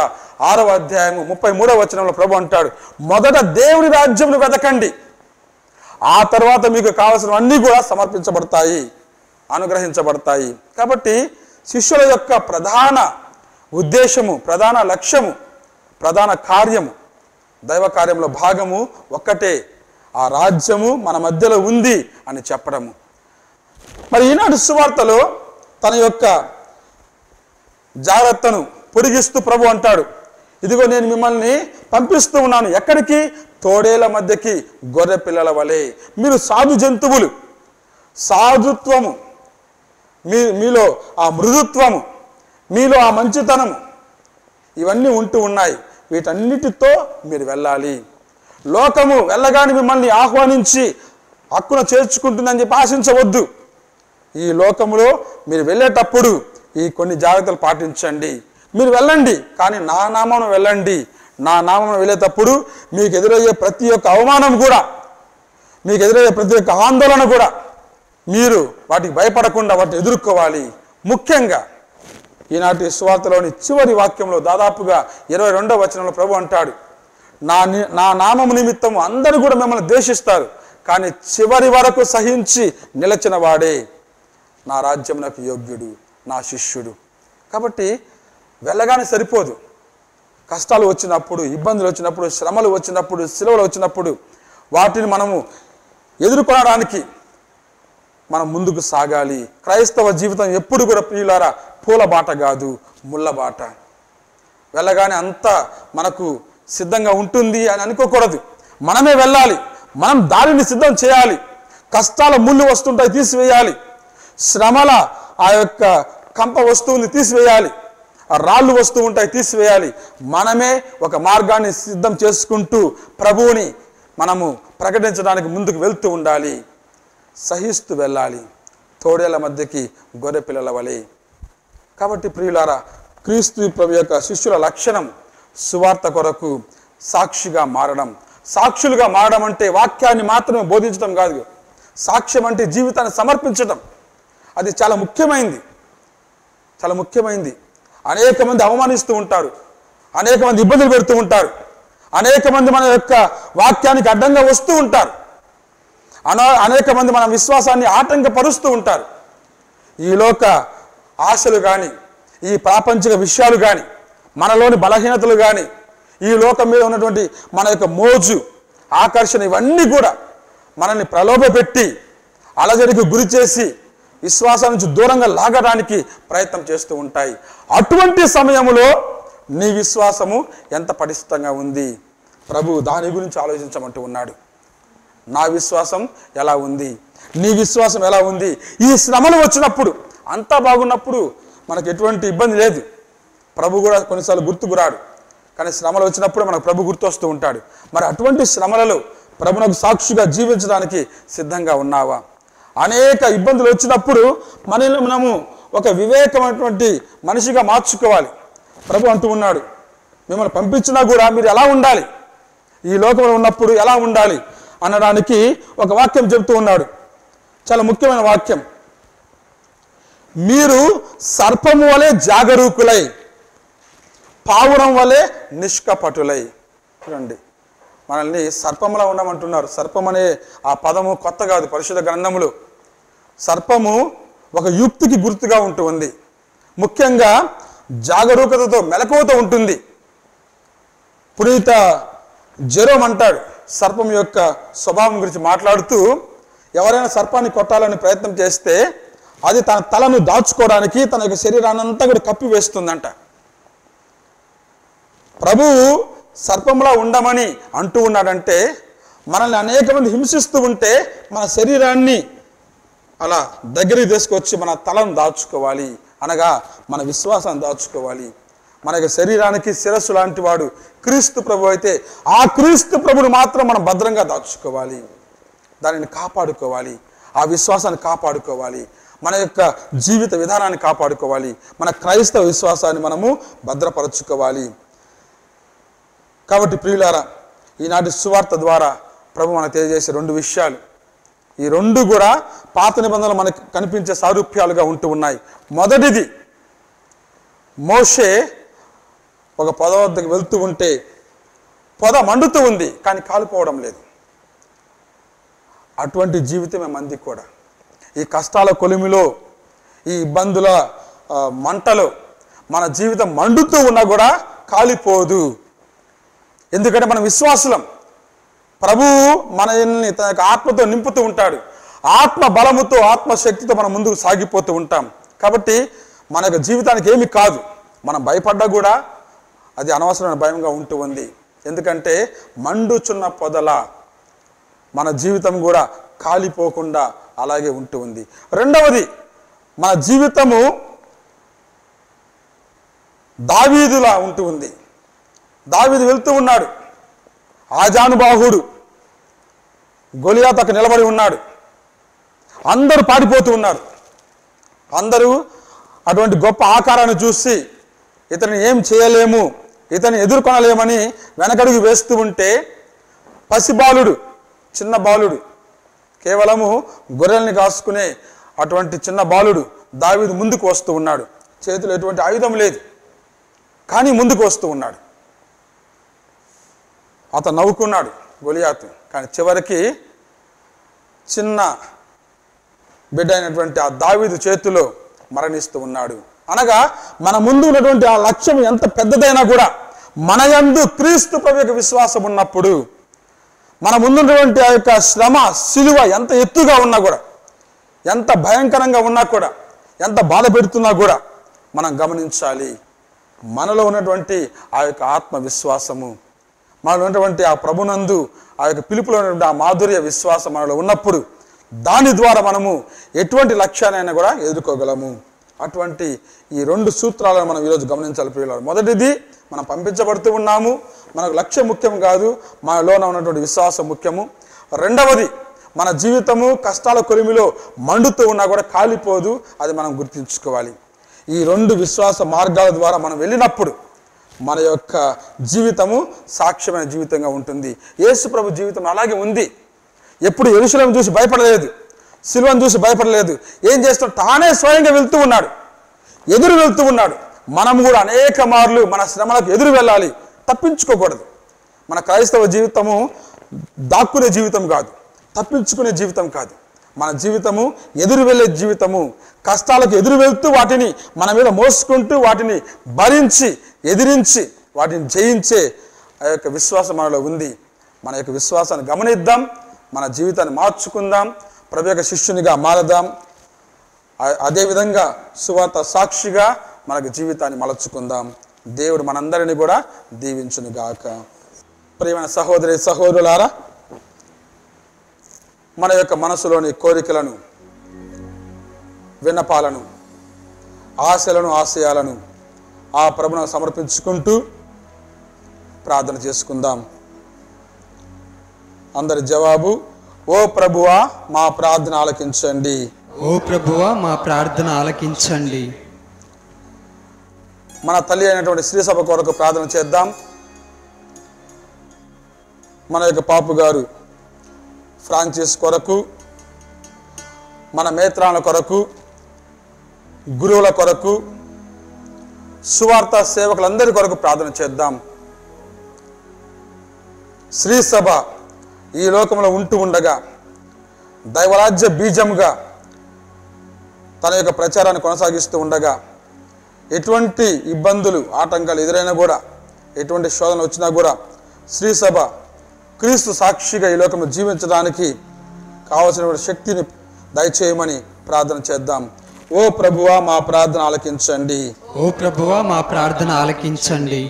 6వ అధ్యాయము 33వ వచనంలో ప్రభు అంటాడు, మొదట దేవుని రాజ్యమును వెతకండి, ఆ తర్వాత మీకు కావలసినవన్నీ కూడా సమర్పించబడతాయి, అనుగ్రహించబడతాయి. కాబట్టి శిష్యుల యొక్క ప్రధాన ఉద్దేశము, ప్రధాన లక్ష్యము, ప్రధాన కార్యము, దైవ కార్యంలో భాగము ఒక్కటే, ఆ రాజ్యము మన మధ్యలో ఉంది అని చెప్పడము. మరి ఈనాటి సువార్తలో తన యొక్క జాగ్రత్తను పొడిగిస్తూ ప్రభు అంటాడు, ఇదిగో నేను మిమ్మల్ని పంపిస్తూ ఉన్నాను. ఎక్కడికి? తోడేళ్ల మధ్యకి, గొర్రె పిల్లల వలె. మీరు సాధు జంతువులు. సాధుత్వము, మీలో ఆ మృదుత్వము, మీలో ఆ మంచితనము, ఇవన్నీ ఉంటూ ఉన్నాయి. వీటన్నిటితో మీరు వెళ్ళాలి. లోకము వెళ్ళగానే మిమ్మల్ని ఆహ్వానించి హక్కున చేర్చుకుంటుందని చెప్పి ఆశించవద్దు. ఈ లోకములో మీరు వెళ్ళేటప్పుడు ఈ కొన్ని జాగ్రత్తలు పాటించండి. మీరు వెళ్ళండి, కానీ నా నామమున వెళ్ళండి. నా నామమున వెళ్ళేటప్పుడు మీకు ఎదురయ్యే ప్రతి ఒక్క అవమానం కూడా, మీకు ఎదురయ్యే ప్రతి ఒక్క ఆందోళన కూడా మీరు వాటికి భయపడకుండా వాటిని ఎదుర్కోవాలి. ముఖ్యంగా ఈనాటి సువార్తలోని చివరి వాక్యంలో దాదాపుగా 22వ వచనంలో ప్రభు అంటాడు, నా నామము నిమిత్తం అందరూ కూడా మిమ్మల్ని ద్వేషిస్తారు, కానీ చివరి వరకు సహించి నిలచిన వాడే నా రాజ్యమునకు యోగ్యుడు, నా శిష్యుడు. కాబట్టి వెళ్ళగానే సరిపోదు. కష్టాలు వచ్చినప్పుడు, ఇబ్బందులు వచ్చినప్పుడు, శ్రమలు వచ్చినప్పుడు, సిలువలు వచ్చినప్పుడు వాటిని మనము ఎదుర్కొనడానికి మనం ముందుకు సాగాలి. క్రైస్తవ జీవితం ఎప్పుడు కూడా ప్రియులారా పూల బాట కాదు, ముళ్ళ బాట. వెళ్ళగానే అంతా మనకు సిద్ధంగా ఉంటుంది అని అనుకోకూడదు. మనమే వెళ్ళాలి. మనం దారిని సిద్ధం చేయాలి. కష్టాల ముళ్ళు వస్తుంటాయి, తీసివేయాలి. శ్రమల ఆ యొక్క కంప వస్తువుని తీసివేయాలి. ఆ రాళ్ళు వస్తూ ఉంటాయి, తీసివేయాలి. మనమే ఒక మార్గాన్ని సిద్ధం చేసుకుంటూ ప్రభువుని మనము ప్రకటించడానికి ముందుకు వెళ్తూ ఉండాలి. సహిస్తూ వెళ్ళాలి, తోడేళ్ల మధ్యకి గొర్రె పిల్లల వలె. కాబట్టి ప్రియులారా, క్రీస్తు ప్రభు యొక్క శిష్యుల లక్షణం సువార్త కొరకు సాక్షిగా మారడం. సాక్షులుగా మారడం అంటే వాక్యాన్ని మాత్రమే బోధించడం కాదు. సాక్ష్యం అంటే జీవితాన్ని సమర్పించడం. అది చాలా ముఖ్యమైనది, చాలా ముఖ్యమైనది. అనేక మంది అవమానిస్తూ ఉంటారు, అనేక మంది ఇబ్బందులు పెడుతూ ఉంటారు, అనేక మంది మన యొక్క వాక్యానికి అడ్డంగా వస్తూ ఉంటారు, అనేక మంది మన విశ్వాసాన్ని ఆటంకపరుస్తూ ఉంటారు. ఈ లోక ఆశలు కానీ, ఈ ప్రాపంచిక విషయాలు కానీ, మనలోని బలహీనతలు కానీ, ఈ లోకం మీద ఉన్నటువంటి మన యొక్క మోజు, ఆకర్షణ, ఇవన్నీ కూడా మనల్ని ప్రలోభపెట్టి అలజడికి గురి చేసి విశ్వాసం నుంచి దూరంగా లాగడానికి ప్రయత్నం చేస్తూ ఉంటాయి. అటువంటి సమయంలో నీ విశ్వాసము ఎంత పటిష్టంగా ఉంది? ప్రభు దాని గురించి ఆలోచించమంటూ ఉన్నాడు. నా విశ్వాసం ఎలా ఉంది? నీ విశ్వాసం ఎలా ఉంది? ఈ శ్రమలు వచ్చినప్పుడు, అంతా బాగున్నప్పుడు మనకు ఎటువంటి ఇబ్బంది లేదు. ప్రభు కూడా కొన్నిసార్లు గుర్తుకురాడు, కానీ శ్రమలు వచ్చినప్పుడు మనకు ప్రభు గుర్తొస్తూ ఉంటాడు. మరి అటువంటి శ్రమలలో ప్రభునకు సాక్షిగా జీవించడానికి సిద్ధంగా ఉన్నావా? అనేక ఇబ్బందులు వచ్చినప్పుడు మనము ఒక వివేకమైనటువంటి మనిషిగా మార్చుకోవాలి. ప్రభు అంటూ ఉన్నాడు, మిమ్మల్ని పంపించినా కూడా మీరు ఎలా ఉండాలి, ఈ లోకంలో ఉన్నప్పుడు ఎలా ఉండాలి అనడానికి ఒక వాక్యం చెబుతూ ఉన్నాడు. చాలా ముఖ్యమైన వాక్యం. మీరు సర్పము వలె జాగరూకులై, పావురం వలె నిష్కపటులై. చూడండి, మనల్ని సర్పములా ఉండమంటున్నారు. సర్పం అనే ఆ పదము కొత్త కాదు పరిశుద్ధ గ్రంథములో. సర్పము ఒక యుక్తికి గుర్తుగా ఉంటుంది. ముఖ్యంగా జాగరూకతతో, మెలకువతో ఉంటుంది. పునీత జెరోమ్ అంటాడు సర్పం యొక్క స్వభావం గురించి మాట్లాడుతూ, ఎవరైనా సర్పాన్ని కొట్టాలని ప్రయత్నం చేస్తే అది తన తలను దాచుకోవడానికి తన యొక్క శరీరాన్ని అంతా కూడా కప్పివేస్తుందంట. ప్రభువు సర్పంలా ఉండమని అంటూ ఉన్నాడంటే, మనల్ని అనేక మంది హింసిస్తూ ఉంటే మన శరీరాన్ని అలా దగ్గరికి తీసుకొచ్చి మన తలను దాచుకోవాలి, అనగా మన విశ్వాసాన్ని దాచుకోవాలి. మన యొక్క శరీరానికి శిరస్సు లాంటి వాడు క్రీస్తు ప్రభు అయితే, ఆ క్రీస్తు ప్రభుని మాత్రం మనం భద్రంగా దాచుకోవాలి, దానిని కాపాడుకోవాలి, ఆ విశ్వాసాన్ని కాపాడుకోవాలి, మన యొక్క జీవిత విధానాన్ని కాపాడుకోవాలి, మన క్రైస్తవ విశ్వాసాన్ని మనము భద్రపరచుకోవాలి. కాబట్టి ప్రియులారా, ఈనాటి సువార్త ద్వారా ప్రభు మనకు తెలియజేసే రెండు విషయాలు, ఈ రెండు కూడా పాత నిబంధనలు మనకు కనిపించే సారూప్యాలుగా ఉంటూ ఉన్నాయి. మొదటిది, మోషే ఒక పొద వద్దకు వెళ్తూ ఉంటే పొద మండుతూ ఉంది కానీ కాలిపోవడం లేదు. అటువంటి జీవితమే మంది కూడా. ఈ కష్టాల కొలిమిలో, ఈ ఇబ్బందుల మంటలో మన జీవితం మండుతూ ఉన్నా కూడా కాలిపోదు. ఎందుకంటే మనం విశ్వాసులం. ప్రభువు మనల్ని తన యొక్క ఆత్మతో నింపుతూ ఉంటాడు. ఆత్మ బలముతో, ఆత్మశక్తితో మనం ముందుకు సాగిపోతూ ఉంటాం. కాబట్టి మన యొక్క జీవితానికి ఏమి కాదు. మనం భయపడ్డా కూడా అది అనవసరమైన భయంగా ఉంటూ ఉంది. ఎందుకంటే మండుచున్న పొదల మన జీవితం కూడా కాలిపోకుండా అలాగే ఉంటూ ఉంది. రెండవది, మన జీవితము దావీదులా ఉంటూ ఉంది. దావీదు వెళ్తూ ఉన్నాడు, ఆజానుబాహుడు గొలియాతు అక్కడ నిలబడి ఉన్నాడు. అందరూ పారిపోతూ ఉన్నారు. అందరూ అటువంటి గొప్ప ఆకారాన్ని చూసి ఇతన్ని ఏం చేయలేము, ఇతన్ని ఎదుర్కొనలేమని వెనకడుగు వేస్తూ ఉంటే, పసిబాలుడు, చిన్న బాలుడు, కేవలము గొర్రెల్ని కాసుకునే అటువంటి చిన్న బాలుడు దావీదు ముందుకు వస్తూ ఉన్నాడు. చేతిలో ఎటువంటి ఆయుధం లేదు, కానీ ముందుకు వస్తూ ఉన్నాడు. అతను నవ్వుకున్నాడు గొలియాతు, కానీ చివరికి చిన్న బిడ్డ అయినటువంటి ఆ దావీదు చేతిలో మరణిస్తూ ఉన్నాడు. అనగా మన ముందు ఉన్నటువంటి ఆ లక్ష్యం ఎంత పెద్దదైనా కూడా, మన యందు క్రీస్తు ప్రభు యొక్క విశ్వాసం ఉన్నప్పుడు, మన ముందున్నటువంటి ఆ యొక్క శ్రమ సిలువ ఎంత ఎత్తుగా ఉన్నా కూడా, ఎంత భయంకరంగా ఉన్నా కూడా, ఎంత బాధ పెడుతున్నా కూడా మనం గమనించాలి, మనలో ఉన్నటువంటి ఆ యొక్క ఆత్మవిశ్వాసము, మనలో ఉన్నటువంటి ఆ ప్రభునందు ఆ యొక్క పిలుపులో ఉన్నటువంటి ఆ మాధుర్య విశ్వాసం మనలో ఉన్నప్పుడు, దాని ద్వారా మనము ఎటువంటి లక్ష్యాన్నైనా కూడా ఎదుర్కోగలము. అటువంటి ఈ రెండు సూత్రాలను మనం ఈరోజు గమనించాలి ప్రియులారా. మొదటిది, మనం పంపించబడుతూ ఉన్నాము, మనకు లక్ష్యం ముఖ్యం కాదు, మనలోన ఉన్నటువంటి విశ్వాసం ముఖ్యము. రెండవది, మన జీవితము కష్టాల కొలిమిలో మండుతూ ఉన్నా కూడా కాలిపోదు, అది మనం గుర్తుంచుకోవాలి. ఈ రెండు విశ్వాస మార్గాల ద్వారా మనం వెళ్ళినప్పుడు మన యొక్క జీవితము సాక్ష్యమైన జీవితంగా ఉంటుంది. యేసు ప్రభు జీవితం అలాగే ఉంది. ఎప్పుడు యెరూషలేమును చూసి భయపడలేదు, సిలువను చూసి భయపడలేదు. ఏం చేస్తాడు? తానే స్వయంగా వెళ్తూ ఉన్నాడు, ఎదురు వెళ్తూ ఉన్నాడు. మనం కూడా అనేక మార్లు మన శ్రమలకు ఎదురు వెళ్ళాలి, తప్పించుకోకూడదు. మన క్రైస్తవ జీవితము దాక్కునే జీవితం కాదు, తప్పించుకునే జీవితం కాదు. మన జీవితము ఎదురు వెళ్ళే జీవితము. కష్టాలకు ఎదురు వెళ్తూ వాటిని మన మీద మోసుకుంటూ వాటిని భరించి ఎదిరించి వాటిని జయించే ఆ యొక్క విశ్వాసం మనలో ఉంది. మన యొక్క విశ్వాసాన్ని గమనిద్దాం, మన జీవితాన్ని మార్చుకుందాం, ప్రభు యొక్క శిష్యునిగా మారదాం. అదేవిధంగా సువార్త సాక్షిగా మనకు జీవితాన్ని మలచుకుందాం. దేవుడు మనందరినీ కూడా దీవించునుగాక. ప్రియమైన సహోదరి సహోదరులారా, మన యొక్క మనసులోని కోరికలను, విన్నపాలను, ఆశలను, ఆశయాలను ఆ ప్రభువుకు సమర్పించుకుంటూ ప్రార్థన చేసుకుందాం. అందరి జవాబు, ఓ ప్రభువా మా ప్రార్థన ఆలకించండి. ఓ ప్రభువా మా ప్రార్థన ఆలకించండి. మన తల్లి అయినటువంటి శ్రీ సభ కొరకు ప్రార్థన చేద్దాం. మన యొక్క పాపు గారు ఫ్రాన్సిస్ కొరకు, మన మేత్రాల కొరకు, గురువుల కొరకు, సువార్త సేవకులందరి కొరకు ప్రార్థన చేద్దాం. శ్రీ సభ ఈ లోకంలో ఉంటూ ఉండగా దైవరాజ్య బీజంగా తన యొక్క ప్రచారాన్ని కొనసాగిస్తూ ఉండగా ఎటువంటి ఇబ్బందులు, ఆటంకాలు ఎదురైనా కూడా, ఎటువంటి శోధనలు వచ్చినా కూడా శ్రీ సభ క్రీస్తు సాక్షిగా ఈ లోకంలో జీవించడానికి కావలసిన శక్తిని దయచేయమని ప్రార్థన చేద్దాం. ఓ ప్రభువా మా ప్రార్థన ఆలకించండి. ఓ ప్రభువా మా ప్రార్థన ఆలకించండి.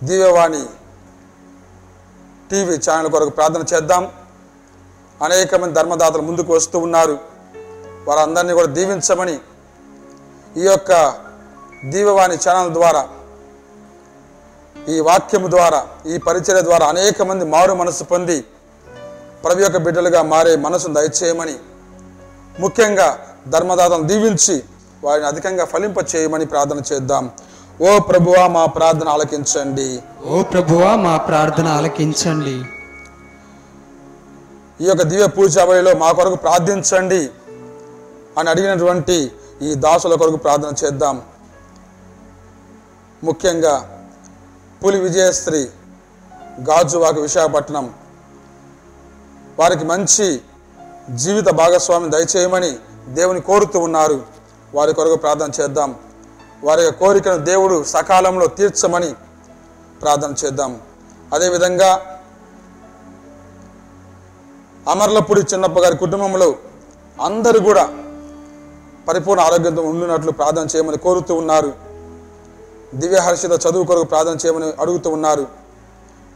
దివ్యవాణి టీవీ ఛానల్ కొరకు ప్రార్థన చేద్దాం. అనేక మంది ధర్మదాతలు ముందుకు వస్తూ ఉన్నారు, వారందరినీ కూడా దీవించమని ఈ యొక్క దివ్యవాణి ఛానల్ ద్వారా, ఈ వాక్యము ద్వారా, ఈ పరిచర్య ద్వారా అనేక మంది మారు మనసు పొంది ప్రభు యొక్క బిడ్డలుగా మారే మనసును దయచేయమని, ముఖ్యంగా ధర్మదాతలను దీవించి వారిని అధికంగా ఫలింప చేయమని ప్రార్థన చేద్దాం. ఓ ప్రభువా మా ప్రార్థన ఆలకించండి. ఓ ప్రభువా మా ప్రార్థన ఆలకించండి. ఈ యొక్క దివ్య పూజాబలిలో మా కొరకు ప్రార్థించండి అని అడిగినటువంటి ఈ దాసుల కొరకు ప్రార్థన చేద్దాం. ముఖ్యంగా పులి విజయశ్రీ, గాజువాక, విశాఖపట్నం, వారికి మంచి జీవిత భాగస్వామిని దయచేయమని దేవుని కోరుతూ ఉన్నారు. వారి కొరకు ప్రార్థన చేద్దాం. వారి యొక్క కోరికను దేవుడు సకాలంలో తీర్చమని ప్రార్థన చేద్దాం. అదేవిధంగా అమర్లపూడి చిన్నప్ప గారి కుటుంబంలో అందరూ కూడా పరిపూర్ణ ఆరోగ్యంతో ఉండినట్లు ప్రార్థన చేయమని కోరుతూ ఉన్నారు. దివ్య హర్షిత చదువు కొరకు ప్రార్థన చేయమని అడుగుతూ ఉన్నారు.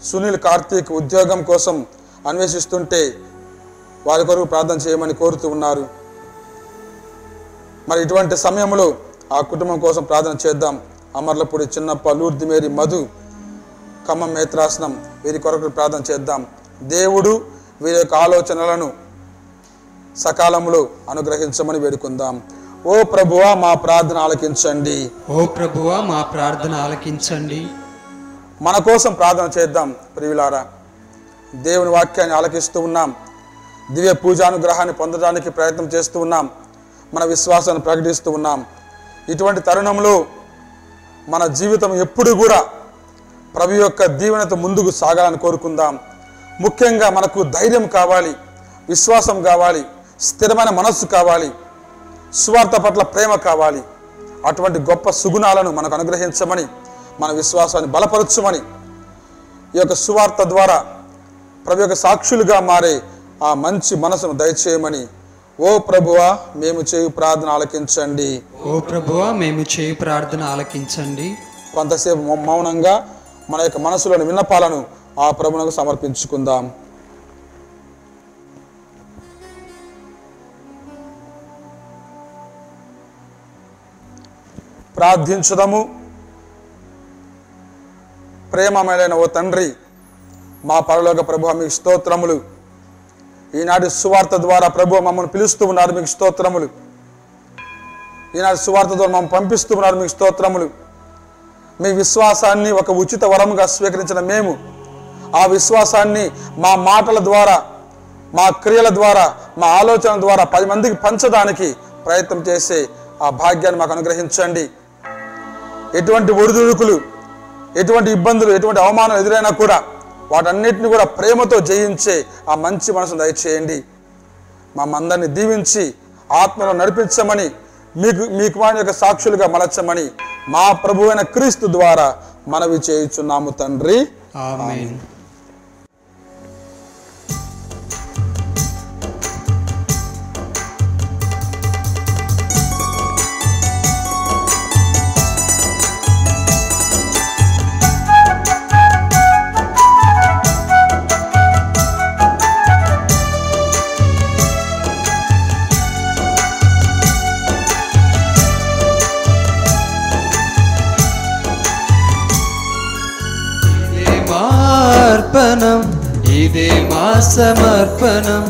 సునీల్ కార్తీక్ ఉద్యోగం కోసం అన్వేషిస్తుంటే వారి కొరకు ప్రార్థన చేయమని కోరుతూ ఉన్నారు. మరి ఇటువంటి సమయంలో ఆ కుటుంబం కోసం ప్రార్థన చేద్దాం. అమర్లపూడి చిన్నప్ప, లూర్ది మేరీ, మధు, ఖమ్మం మేత్రాసనం వీరి కొరకు ప్రార్థన చేద్దాం. దేవుడు వీరి యొక్క ఆలోచనలను సకాలంలో అనుగ్రహించమని వేడుకుందాం. ఓ ప్రభువా మా ప్రార్థన ఆలకించండి. ఓ ప్రభువా మా ప్రార్థన ఆలకించండి. మన కోసం ప్రార్థన చేద్దాం. ప్రియులారా, దేవుని వాక్యాన్ని ఆలకిస్తూ ఉన్నాం. దివ్య పూజానుగ్రహాన్ని పొందడానికి ప్రయత్నం చేస్తూ ఉన్నాం. మన విశ్వాసాన్ని ప్రకటిస్తూ ఉన్నాం. ఇటువంటి తరుణంలో మన జీవితం ఎప్పుడు కూడా ప్రభు యొక్క దీవెనతో ముందుకు సాగాలని కోరుకుందాం. ముఖ్యంగా మనకు ధైర్యం కావాలి, విశ్వాసం కావాలి, స్థిరమైన మనస్సు కావాలి, సువార్త పట్ల ప్రేమ కావాలి. అటువంటి గొప్ప సుగుణాలను మనకు అనుగ్రహించమని, మన విశ్వాసాన్ని బలపరచమని, ఈ యొక్క సువార్త ద్వారా ప్రభు యొక్క సాక్షులుగా మారే ఆ మంచి మనసును దయచేయమని, ఓ ప్రభువా మేము చేయు ప్రార్థన ఆలకించండి. ఓ ప్రభువా మేము చేయు ప్రార్థన ఆలకించండి. కొంతసేపు మౌనంగా మన యొక్క మనసులోని విన్నపాలను ఆ ప్రభువునకు సమర్పించుకుందాం. ప్రార్థించుదాము. ప్రేమమైన ఓ తండ్రి, మా పరలోక ప్రభువా మీకు స్తోత్రములు. ఈనాటి సువార్త ద్వారా ప్రభువా మమ్మల్ని పిలుస్తూ ఉన్నారు, మీకు స్తోత్రములు. ఈనాటి సువార్త ద్వారా మమ్మల్ని పంపిస్తూ ఉన్నారు, మీకు స్తోత్రములు. మీ విశ్వాసాన్ని ఒక ఉచిత వరముగా స్వీకరించిన మేము ఆ విశ్వాసాన్ని మా మాటల ద్వారా, మా క్రియల ద్వారా, మా ఆలోచన ద్వారా 10 మందికి పంచడానికి ప్రయత్నం చేసే ఆ భాగ్యాన్ని మాకు అనుగ్రహించండి. ఎటువంటి ఒడిదుడుకులు, ఎటువంటి ఇబ్బందులు, ఎటువంటి అవమానం ఎదురైనా కూడా వాటన్నిటిని కూడా ప్రేమతో జయించే ఆ మంచి మనసును దయచేయండి. మమ్మందరినీ దీవించి ఆత్మలో నడిపించమని, మీ కుమారుని యొక్క సాక్షులుగా మలచమని మా ప్రభువైన క్రీస్తు ద్వారా మనవి చేయుచున్నాము తండ్రి. ఆమేన్. ఇదే మా సమర్పణం,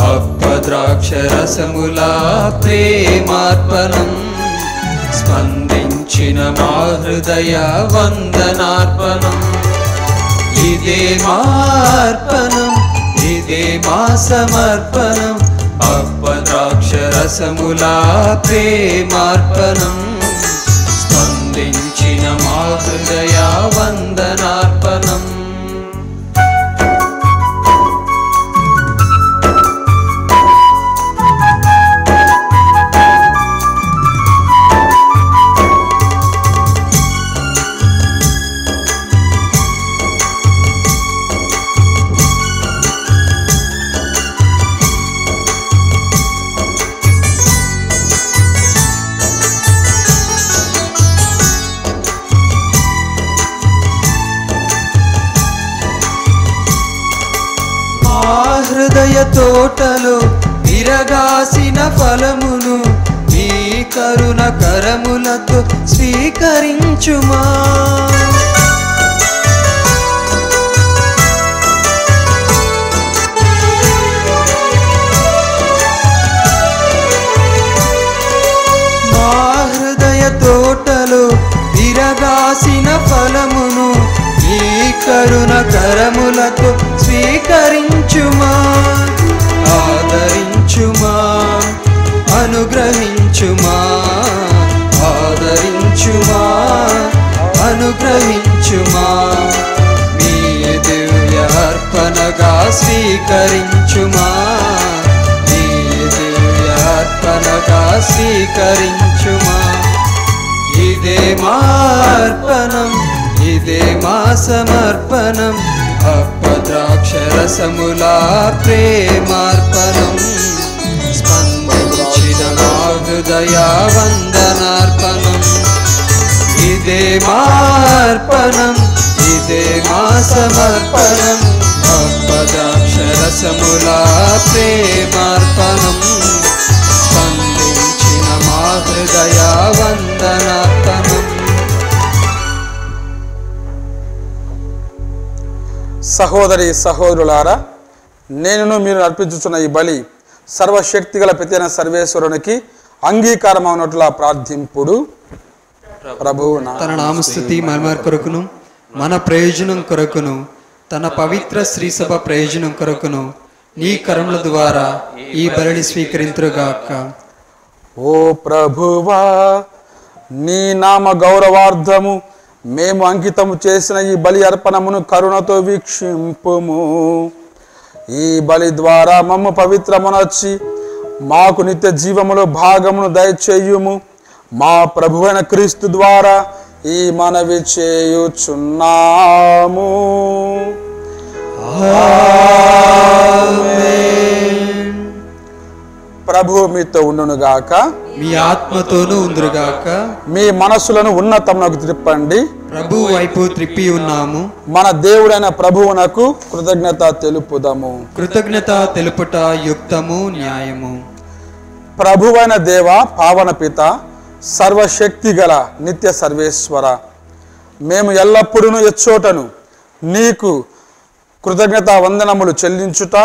అప్పద్రాక్ష రసములా ప్రేమార్పణం. స్పందించిన మా హృదయ వందనార్పణం. ఇదే మా అర్పణం, ఇదే మా సమర్పణం, అప్పద్రాక్ష రసములా ప్రేమార్పణం. స్పందించిన మా హృదయ వందనార్పణం. హృదయ తోటలో విరగాసిన ఫలమును నీ కరుణ కరములతో స్వీకరించుమా. మా హృదయ తోటలో విరగాసిన ఫలమును నీ కరుణ కరములతో స్వీకరించుమా. ఆదరించుమా, అనుగ్రహించుమా, ఆదరించుమా, అనుగ్రహించుమా. మీ దివ్య అర్పణగా స్వీకరించుమా, మీ దివ్య అర్పణగా స్వీకరించుమా. ఇదే మా అర్పణం, ఇదే మా సమర్పణం, అప్పద్రాక్ష రసములా ప్రేమార్పణం. స్పందించిన మా హృదయ వందనార్పణం. ఇదే ప్రేమార్పణం, ఇదే మా సమర్పణం. అపదాక్షరసముల ప్రేమార్పణం, స్పందించిన మా హృదయ వందనార్పణం. సహోదరి సహోదరులారా, నేను మీరు అర్పించుచున్న ఈ బలి సర్వశక్తిగల పితైన సర్వేశ్వరునికి అంగీకారం అవునట్లా ప్రార్థింపుడు. ప్రభువు తన నామస్తుతి మహిమ కొరకును, మన ప్రయోజనం కొరకును, తన పవిత్ర శ్రీసభ ప్రయోజనం కొరకును నీ కరముల ద్వారా ఈ బలిని స్వీకరింతురుగాక. ఓ ప్రభువా, నీ నామ గౌరవార్థము మేము అంకితము చేసిన ఈ బలి అర్పణమును కరుణతో వీక్షింపుము. ఈ బలి ద్వారా మమ్ము పవిత్రమునొచ్చి మాకు నిత్య జీవములో భాగమును దయచేయుము. మా ప్రభువైన క్రీస్తు ద్వారా ఈ మనవి చేయుచున్నాము. ప్రభు మీతో ఉండునుగాక, మీ ఆత్మతోనూ ఉందురుగాక. మీ మనసులను ఉన్నతమునకు త్రిప్పండి. ప్రభు వైపు త్రిప్పి ఉన్నాము. మన దేవుడైన ప్రభువునకు కృతజ్ఞత తెలుపుదము. కృతజ్ఞత తెలుపుట యుక్తము, న్యాయము. ప్రభువైన దేవ, పావన పిత, సర్వశక్తి గల నిత్య సర్వేశ్వర, మేము ఎల్లప్పుడూ ఎచ్చోటను నీకు కృతజ్ఞత వందనములు చెల్లించుట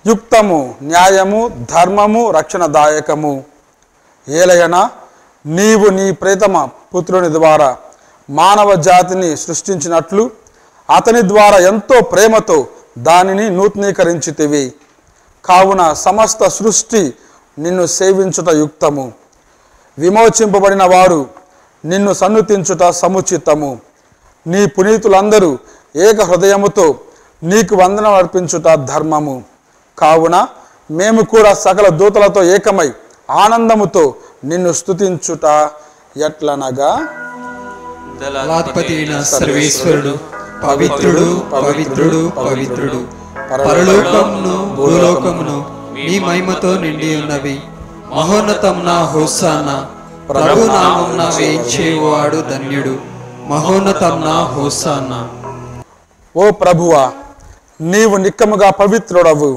యుక్తము, న్యాయము, ధర్మము, రక్షణదాయకము. ఏలయన నీవు నీ ప్రేతమ పుత్రుని ద్వారా మానవ జాతిని సృష్టించినట్లు అతని ద్వారా ఎంతో ప్రేమతో దానిని నూతనీకరించితివి. కావున సమస్త సృష్టి నిన్ను సేవించుట యుక్తము. విమోచింపబడిన వారు నిన్ను సన్నుతించుట సముచితము. నీ పునీతులందరూ ఏక హృదయముతో నీకు వందనం అర్పించుట ధర్మము. కావున మేము కూడా సకల దూతలతో ఏకమై ఆనందముతో నిన్ను స్తుతించుట ఎట్లనగా, దళాధిపతి అయిన సర్వేశ్వరుడు పవిత్రుడు, పవిత్రుడు, పవిత్రుడు, పరలోకమును భూలోకమును నీ మహిమతో నిండి ఉన్నవి. మహోన్నతమున హోసానా, ప్రభు నామమున వేయించేవాడు ధన్యుడు. మహోన్నతమున హోసానా. ఓ ప్రభువా, నీవు నిక్కముగా పవిత్రుడవు.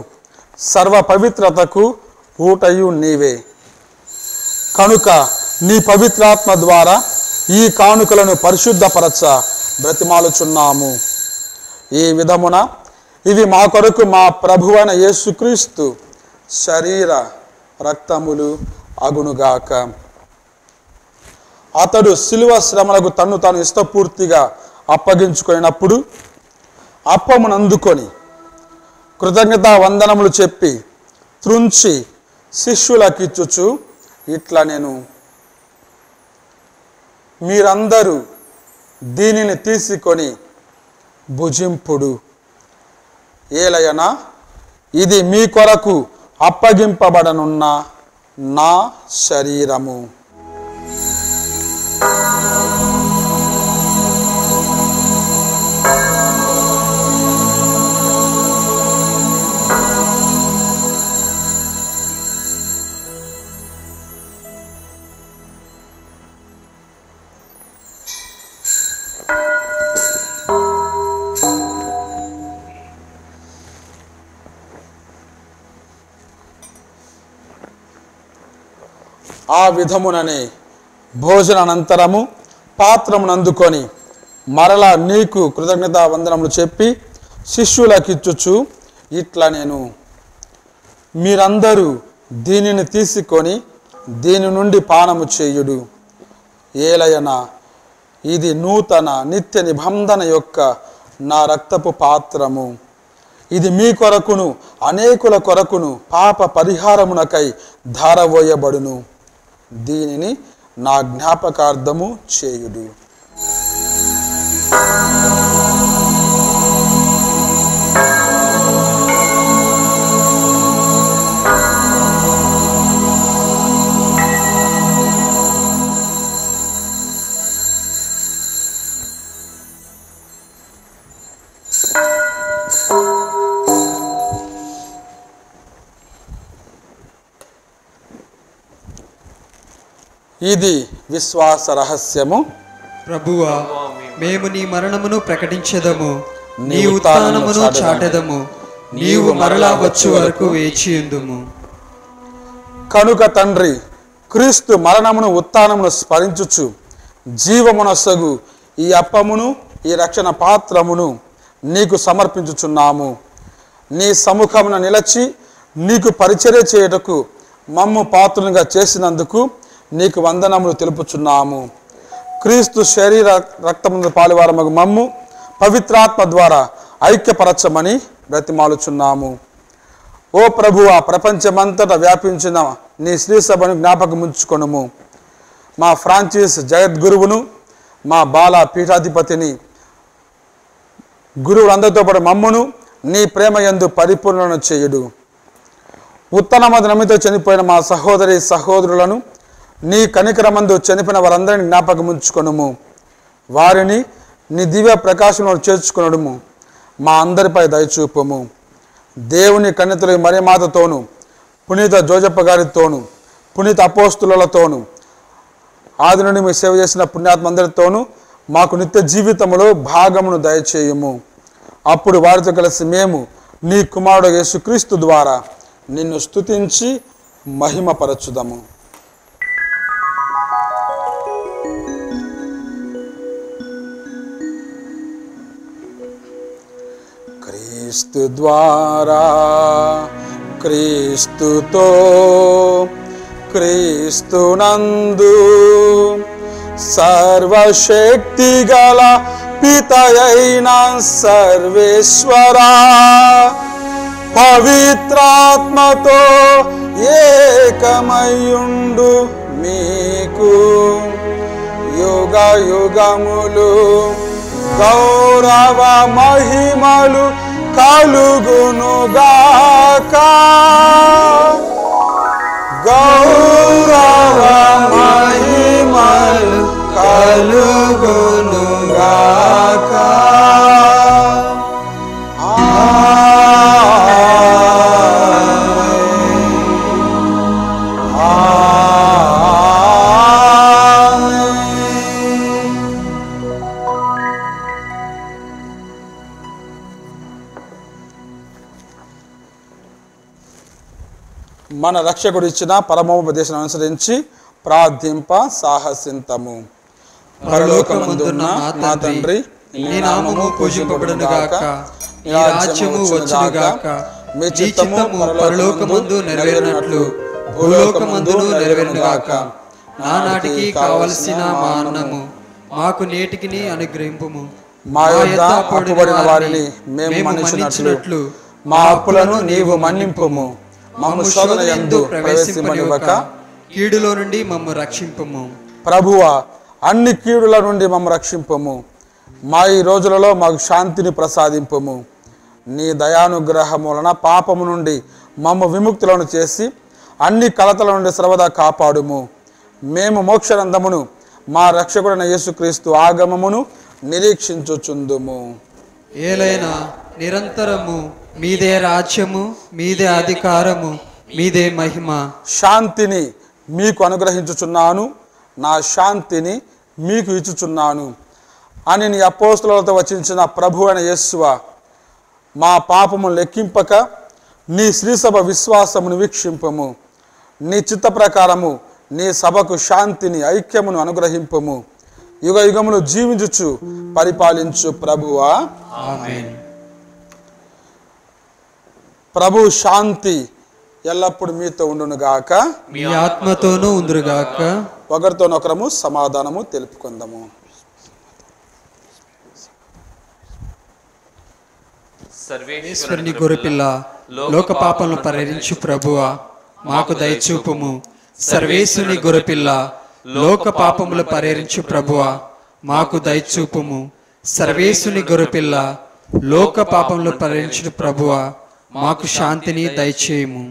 సర్వ పవిత్రతకు ఊటయు నీవే. కనుక నీ పవిత్రాత్మ ద్వారా ఈ కానుకలను పరిశుద్ధపరచ బ్రతిమాలుచున్నాము. ఈ విధమున ఇవి మా కొరకు మా ప్రభువైన యేసుక్రీస్తు శరీర రక్తములు అగునుగాక. అతడు శిలువ శ్రమలకు తన్ను తాను ఇష్టపూర్తిగా అప్పగించుకున్నప్పుడు అప్పమునందుకొని కృతజ్ఞతా వందనములు చెప్పి త్రుంచి శిష్యులకిచ్చుచు ఇట్లా నేను, మీరందరూ దీనిని తీసుకొని భుజింపుడు. ఏలయనా, ఇది మీ కొరకు అప్పగింపబడనున్న నా శరీరము. ఆ విధముననే భోజనానంతరము పాత్రమునందుకొని మరలా నీకు కృతజ్ఞతా వందనములు చెప్పి శిష్యులకిచ్చుచు ఇట్లా నేను, మీరందరూ దీనిని తీసుకొని దీని నుండి పానము చేయుడు. ఏలయన ఇది నూతన నిత్య నిబంధన యొక్క నా రక్తపు పాత్రము. ఇది మీ కొరకును అనేకుల కొరకును పాప పరిహారమునకై ధారవోయబడును. దీనిని నా జ్ఞాపకార్థము చేయుడు. ఇది విశ్వాస రహస్యము. ప్రభువా, మేము నీ మరణమును ప్రకటించెదము, నీ ఉత్థానమును చాటెదము. నీవు మరలా వచ్చు వరకు వేచియుందుము. కనుక తండ్రి, క్రీస్తు మరణమును ఉత్థానమును స్మరించుచు జీవమునొసగు ఈ అప్పమును ఈ రక్షణ పాత్రమును నీకు సమర్పించుచున్నాము. నీ సముఖమున నిలచి నీకు పరిచర్య చేయుటకు మమ్ము పాత్రునిగా చేసినందుకు నీకు వందనములు తెలుపుచున్నాము. క్రీస్తు శరీర రక్తమున పాలువారమగు మమ్ము పవిత్రాత్మ ద్వారా ఐక్యపరచమని బ్రతిమాలుచున్నాము. ఓ ప్రభువా, ప్రపంచమంతటా వ్యాపించిన నీ శ్రీ సభను జ్ఞాపకముంచుకొనుము. మా ఫ్రాన్సిస్ జగద్గురువును, మా బాల పీఠాధిపతిని, గురువులందరితో పాటు మమ్మును నీ ప్రేమ యందు పరిపూర్ణను చేయుడు. ఉత్తనమది నిమిత్తం చనిపోయిన మా సహోదరి సహోదరులను, నీ కనికరమందు చనిపోయిన వారందరినీ జ్ఞాపకముంచుకొనుము. వారిని నీ దివ్య ప్రకాశంలో చేర్చుకొనడము. మా అందరిపై దయచూపము. దేవుని కన్యతలు మరియమాతతోను, పునీత జోజప్ప గారితోను, పునీత అపోస్తులతోను, ఆది నుండి మీ సేవ చేసిన పుణ్యాత్మందరితోనూ మాకు నిత్య జీవితంలో భాగమును దయచేయము. అప్పుడు వారితో కలిసి మేము నీ కుమారుడు యేసుక్రీస్తు ద్వారా నిన్ను స్తుతించి మహిమపరచుదము. క్రీస్తు ద్వారా, క్రీస్తుతో, క్రీస్తునందు సర్వశక్తి గల పితయైన సర్వేశ్వరా, పవిత్రాత్మతో ఏకమయుండు మీకు యుగ యుగములు గౌరవ మహిమలు కలుగునుగాక. గౌరవ మహిమలు కలుగునుగాక. మన రక్షకుడు ఇచ్చిన పరమోపదేశం అనుసరించి ప్రార్థింప సాహసింతము. పరలోకమందున్న మా తండ్రి, నీ నామము పూజింపబడునుగాక, నీ రాజ్యము వచ్చునుగాక, మీ చిత్తము పరలోకమందు నెరవేరినట్లు భూలోకమందును నెరవేరునుగాక. నానాటికి కావలసిన మా అన్నము మాకు నేటికి అనుగ్రహింపుము. మా యొద్ద అప్పుబడిన వారిని మేము మన్నించినట్లు మా అప్పులను నీవు మన్నింపుము. మమ్ము శోధన యందు ప్రవేశింపనివ్వక కీడులో నుండి మమ్ము రక్షింపుము. ప్రభువా, అన్ని కీడుల నుండి మమ్ము రక్షింపుము. మా ఈ రోజులలో మాకు శాంతిని ప్రసాదింపుము. నీ దయానుగ్రహం వలన పాపము నుండి మమ్ము విముక్తులను చేసి అన్ని కలతల నుండి సర్వదా కాపాడుము. మేము మోక్షానందమును మా రక్షకుడైన యేసుక్రీస్తు ఆగమమును నిరీక్షించుచుందుము. ఏలైనా నిరంతరము మీదే రాజ్యము, మీదే అధికారము, మీదే మహిమ. శాంతిని మీకు అనుగ్రహించుచున్నాను, నా శాంతిని మీకు ఇచ్చుచున్నాను అని నీ అపోస్తలులతో వచించిన ప్రభు అయిన యేసువా, మా పాపము లెక్కింపక నీ శ్రీసభ విశ్వాసమును వీక్షింపము. నీ చిత్త ప్రకారము నీ సభకు శాంతిని ఐక్యమును అనుగ్రహింపము. యుగ యుగములు జీవించుచు పరిపాలించు ప్రభువా. ఆమేన్. ప్రభు శాంతి ఎల్లప్పుడు మీతో ఉండునుగాక, మీ ఆత్మతోనూ ఉందురుగాక. ఒకరితోనొకరము సమాధానము తెలుపుకుందాము. ఈశ్వరుని గొర్రెపిల్ల, లోక పాపములను పరిహరించు ప్రభువా, మాకు దయచూపుము. సర్వేశ్వరుని గొర్రెపిల్ల, లోక పాపములు పరిహరించు ప్రభువా, మాకు దయచూపుము. సర్వేశ్వరుని గొర్రెపిల్ల, లోక పాపములు పరిహరించు ప్రభువా, మాకు శాంతిని దయచేయము.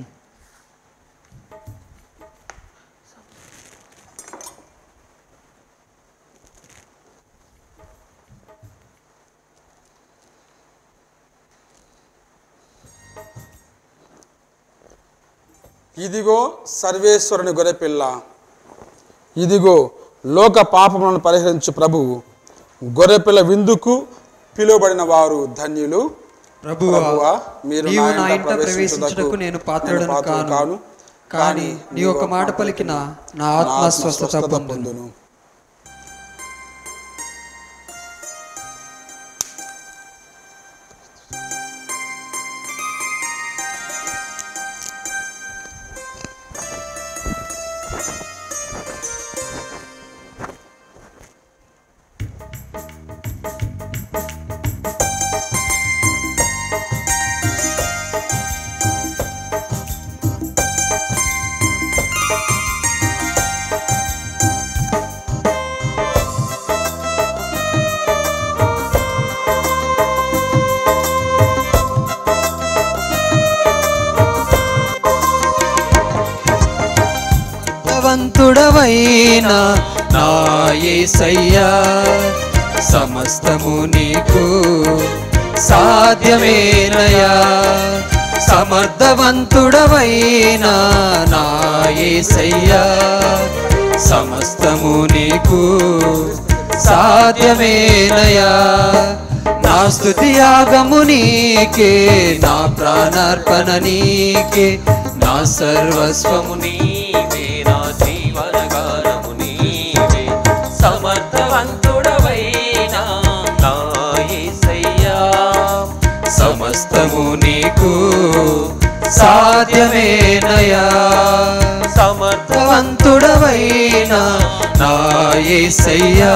ఇదిగో సర్వేశ్వరుని గొర్రెపిల్ల, ఇదిగో లోక పాపములను పరిహరించు ప్రభువు. గొర్రెపిల్ల విందుకు పిలువబడిన వారు ధన్యులు. ప్రభువా, మీరు నీవు నా నా ఇంట ప్రవేశించుటకు నేను పాత్రుడను కాను, కానీ నీ ఒక మాట పలికిన నా ఆత్మ స్వస్థత పొందును. సమర్థవంతుడవైన నా యేసయ్యా, సమస్తము నీకు సాధ్యమేనయా. సమర్థవంతుడవైన నా యేసయ్యా, సమస్తము నీకు సాధ్యమేనయా. నా స్తుతి యాగము నీకే, నా ప్రాణార్పణ నీకే, నా సర్వస్వము నీవే, నా జీవనగానము నీవే. సమర్థవంతుడవైన నా యేసయ్యా, సమస్తము నీకు సాధ్యమేనయా. సమర్థవంతుడవైన నా యేసయ్యా.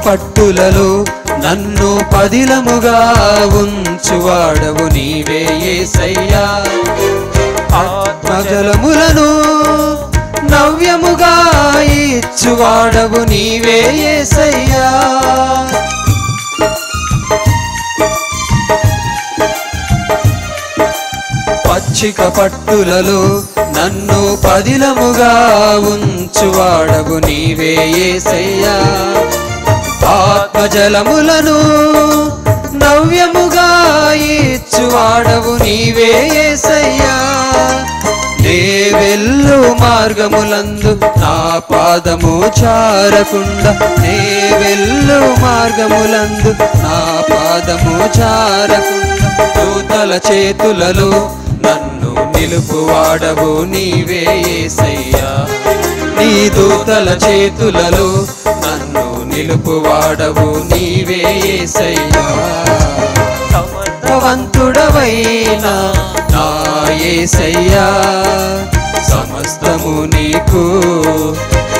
పట్టులలో నన్ను పదిలముగా ఉంచువాడవు నీవే యేసయ్యా. ఆత్మజలములను నవ్యముగా ఇచ్చువాడవు నీవే యేసయ్యా. పచ్చిక పట్టులలో నన్ను పదిలముగా ఉంచువాడవు నీవే యేసయ్యా. ఆత్మజలములను నవ్యముగా ఇచ్చువాడవు నీవే యేసయ్యా. నే వెళ్ళు మార్గములందు నా పాదము చారకుండా, నే వెళ్ళు మార్గములందు నా పాదము చారకుండా, దూతల చేతులలో నన్ను నిలుపువాడవు నీవే యేసయ్యా. నీ దూతల చేతులలో నన్ను నిలుపువాడవు నీవే యేసయ్యా. సమర్థవంతుడవైన నా యేసయ్యా, సమస్తము నీకు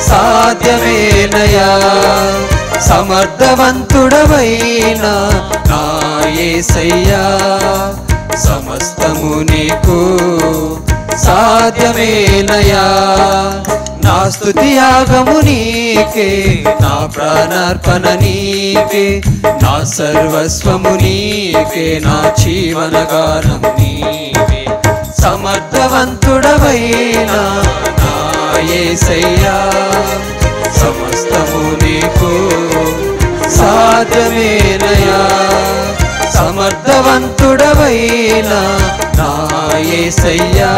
సాధ్యమేనయా. సమర్థవంతుడవైన నా యేసయ్యా, సమస్తము నీకు సాధ్యమేనయా. నా స్తుతి యాగము నీకే, నా ప్రాణార్పణ నీకే, నా సర్వస్వము నీకే, నా జీవనగానము నీవే. సమర్థవంతుడవైన నా యేసయ్యా, సమస్తము నీకు సాధ్యమేనయా. సమర్థవంతుడవైన నా యేసయ్యా.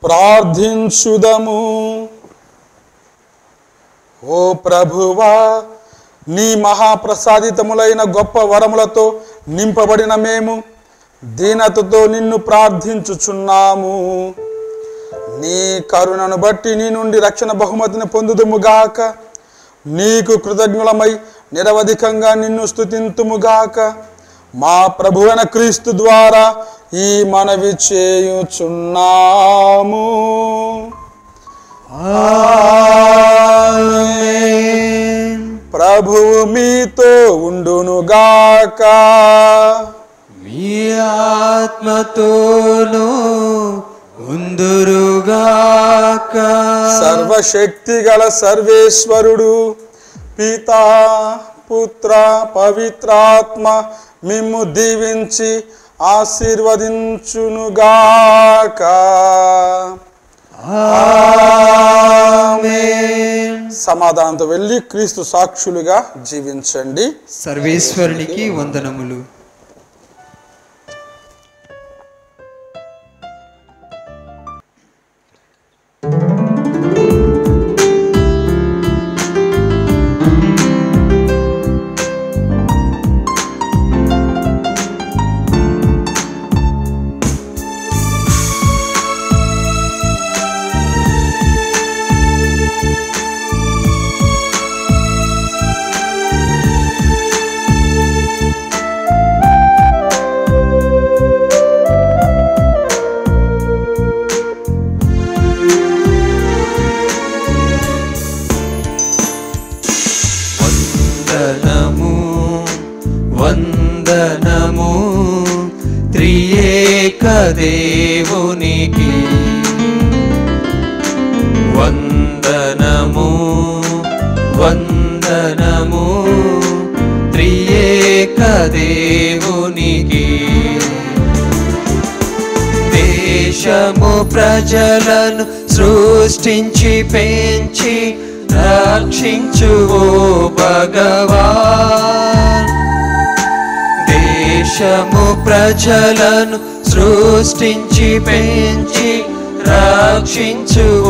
ప్రార్థించుదము. ఓ ప్రభువా, నీ మహాప్రసాదితములైన గొప్ప వరములతో నింపబడిన మేము దీనతతో నిన్ను ప్రార్థించుచున్నాము. నీ కరుణను బట్టి నీ నుండి రక్షణ బహుమతిని పొందుదుముగాక. నీకు కృతజ్ఞులమై నిరవధికంగా నిన్ను స్తుతింతుముగాక. మా ప్రభువైన క్రీస్తు ద్వారా ఈ మనవి చేయుచున్నాము. ఆమేన్. ప్రభువు మీతో ఉండునుగాక. మీ ఆత్మతోను ఉందురుగాక. సర్వశక్తి గల సర్వేశ్వరుడు పితా పుత్ర పవిత్రాత్మ మిమ్ము దీవించి ఆశీర్వదించునుగాక. ఆమేన్. సమాధానంతో వెళ్ళి క్రీస్తు సాక్షులుగా జీవించండి. సర్వేశ్వరునికి వందనములు. వందనము త్రియేక దేవునికి. వందనము వందనము త్రియేక దేవునికి. దేశము ప్రజలను సృష్టించి పెంచి రక్షించు ఓ భగవాన్. దేశము ప్రజలను సృష్టించి పెంచి రక్షించు ఓ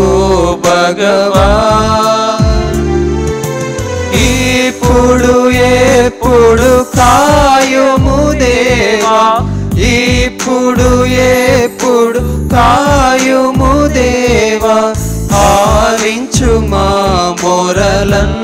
భగవాన్. ఇప్పుడు ఎప్పుడు కాయుము దేవా, ఇప్పుడు ఎప్పుడు కాయుము దేవా, ఆలించు మా మొరలన్.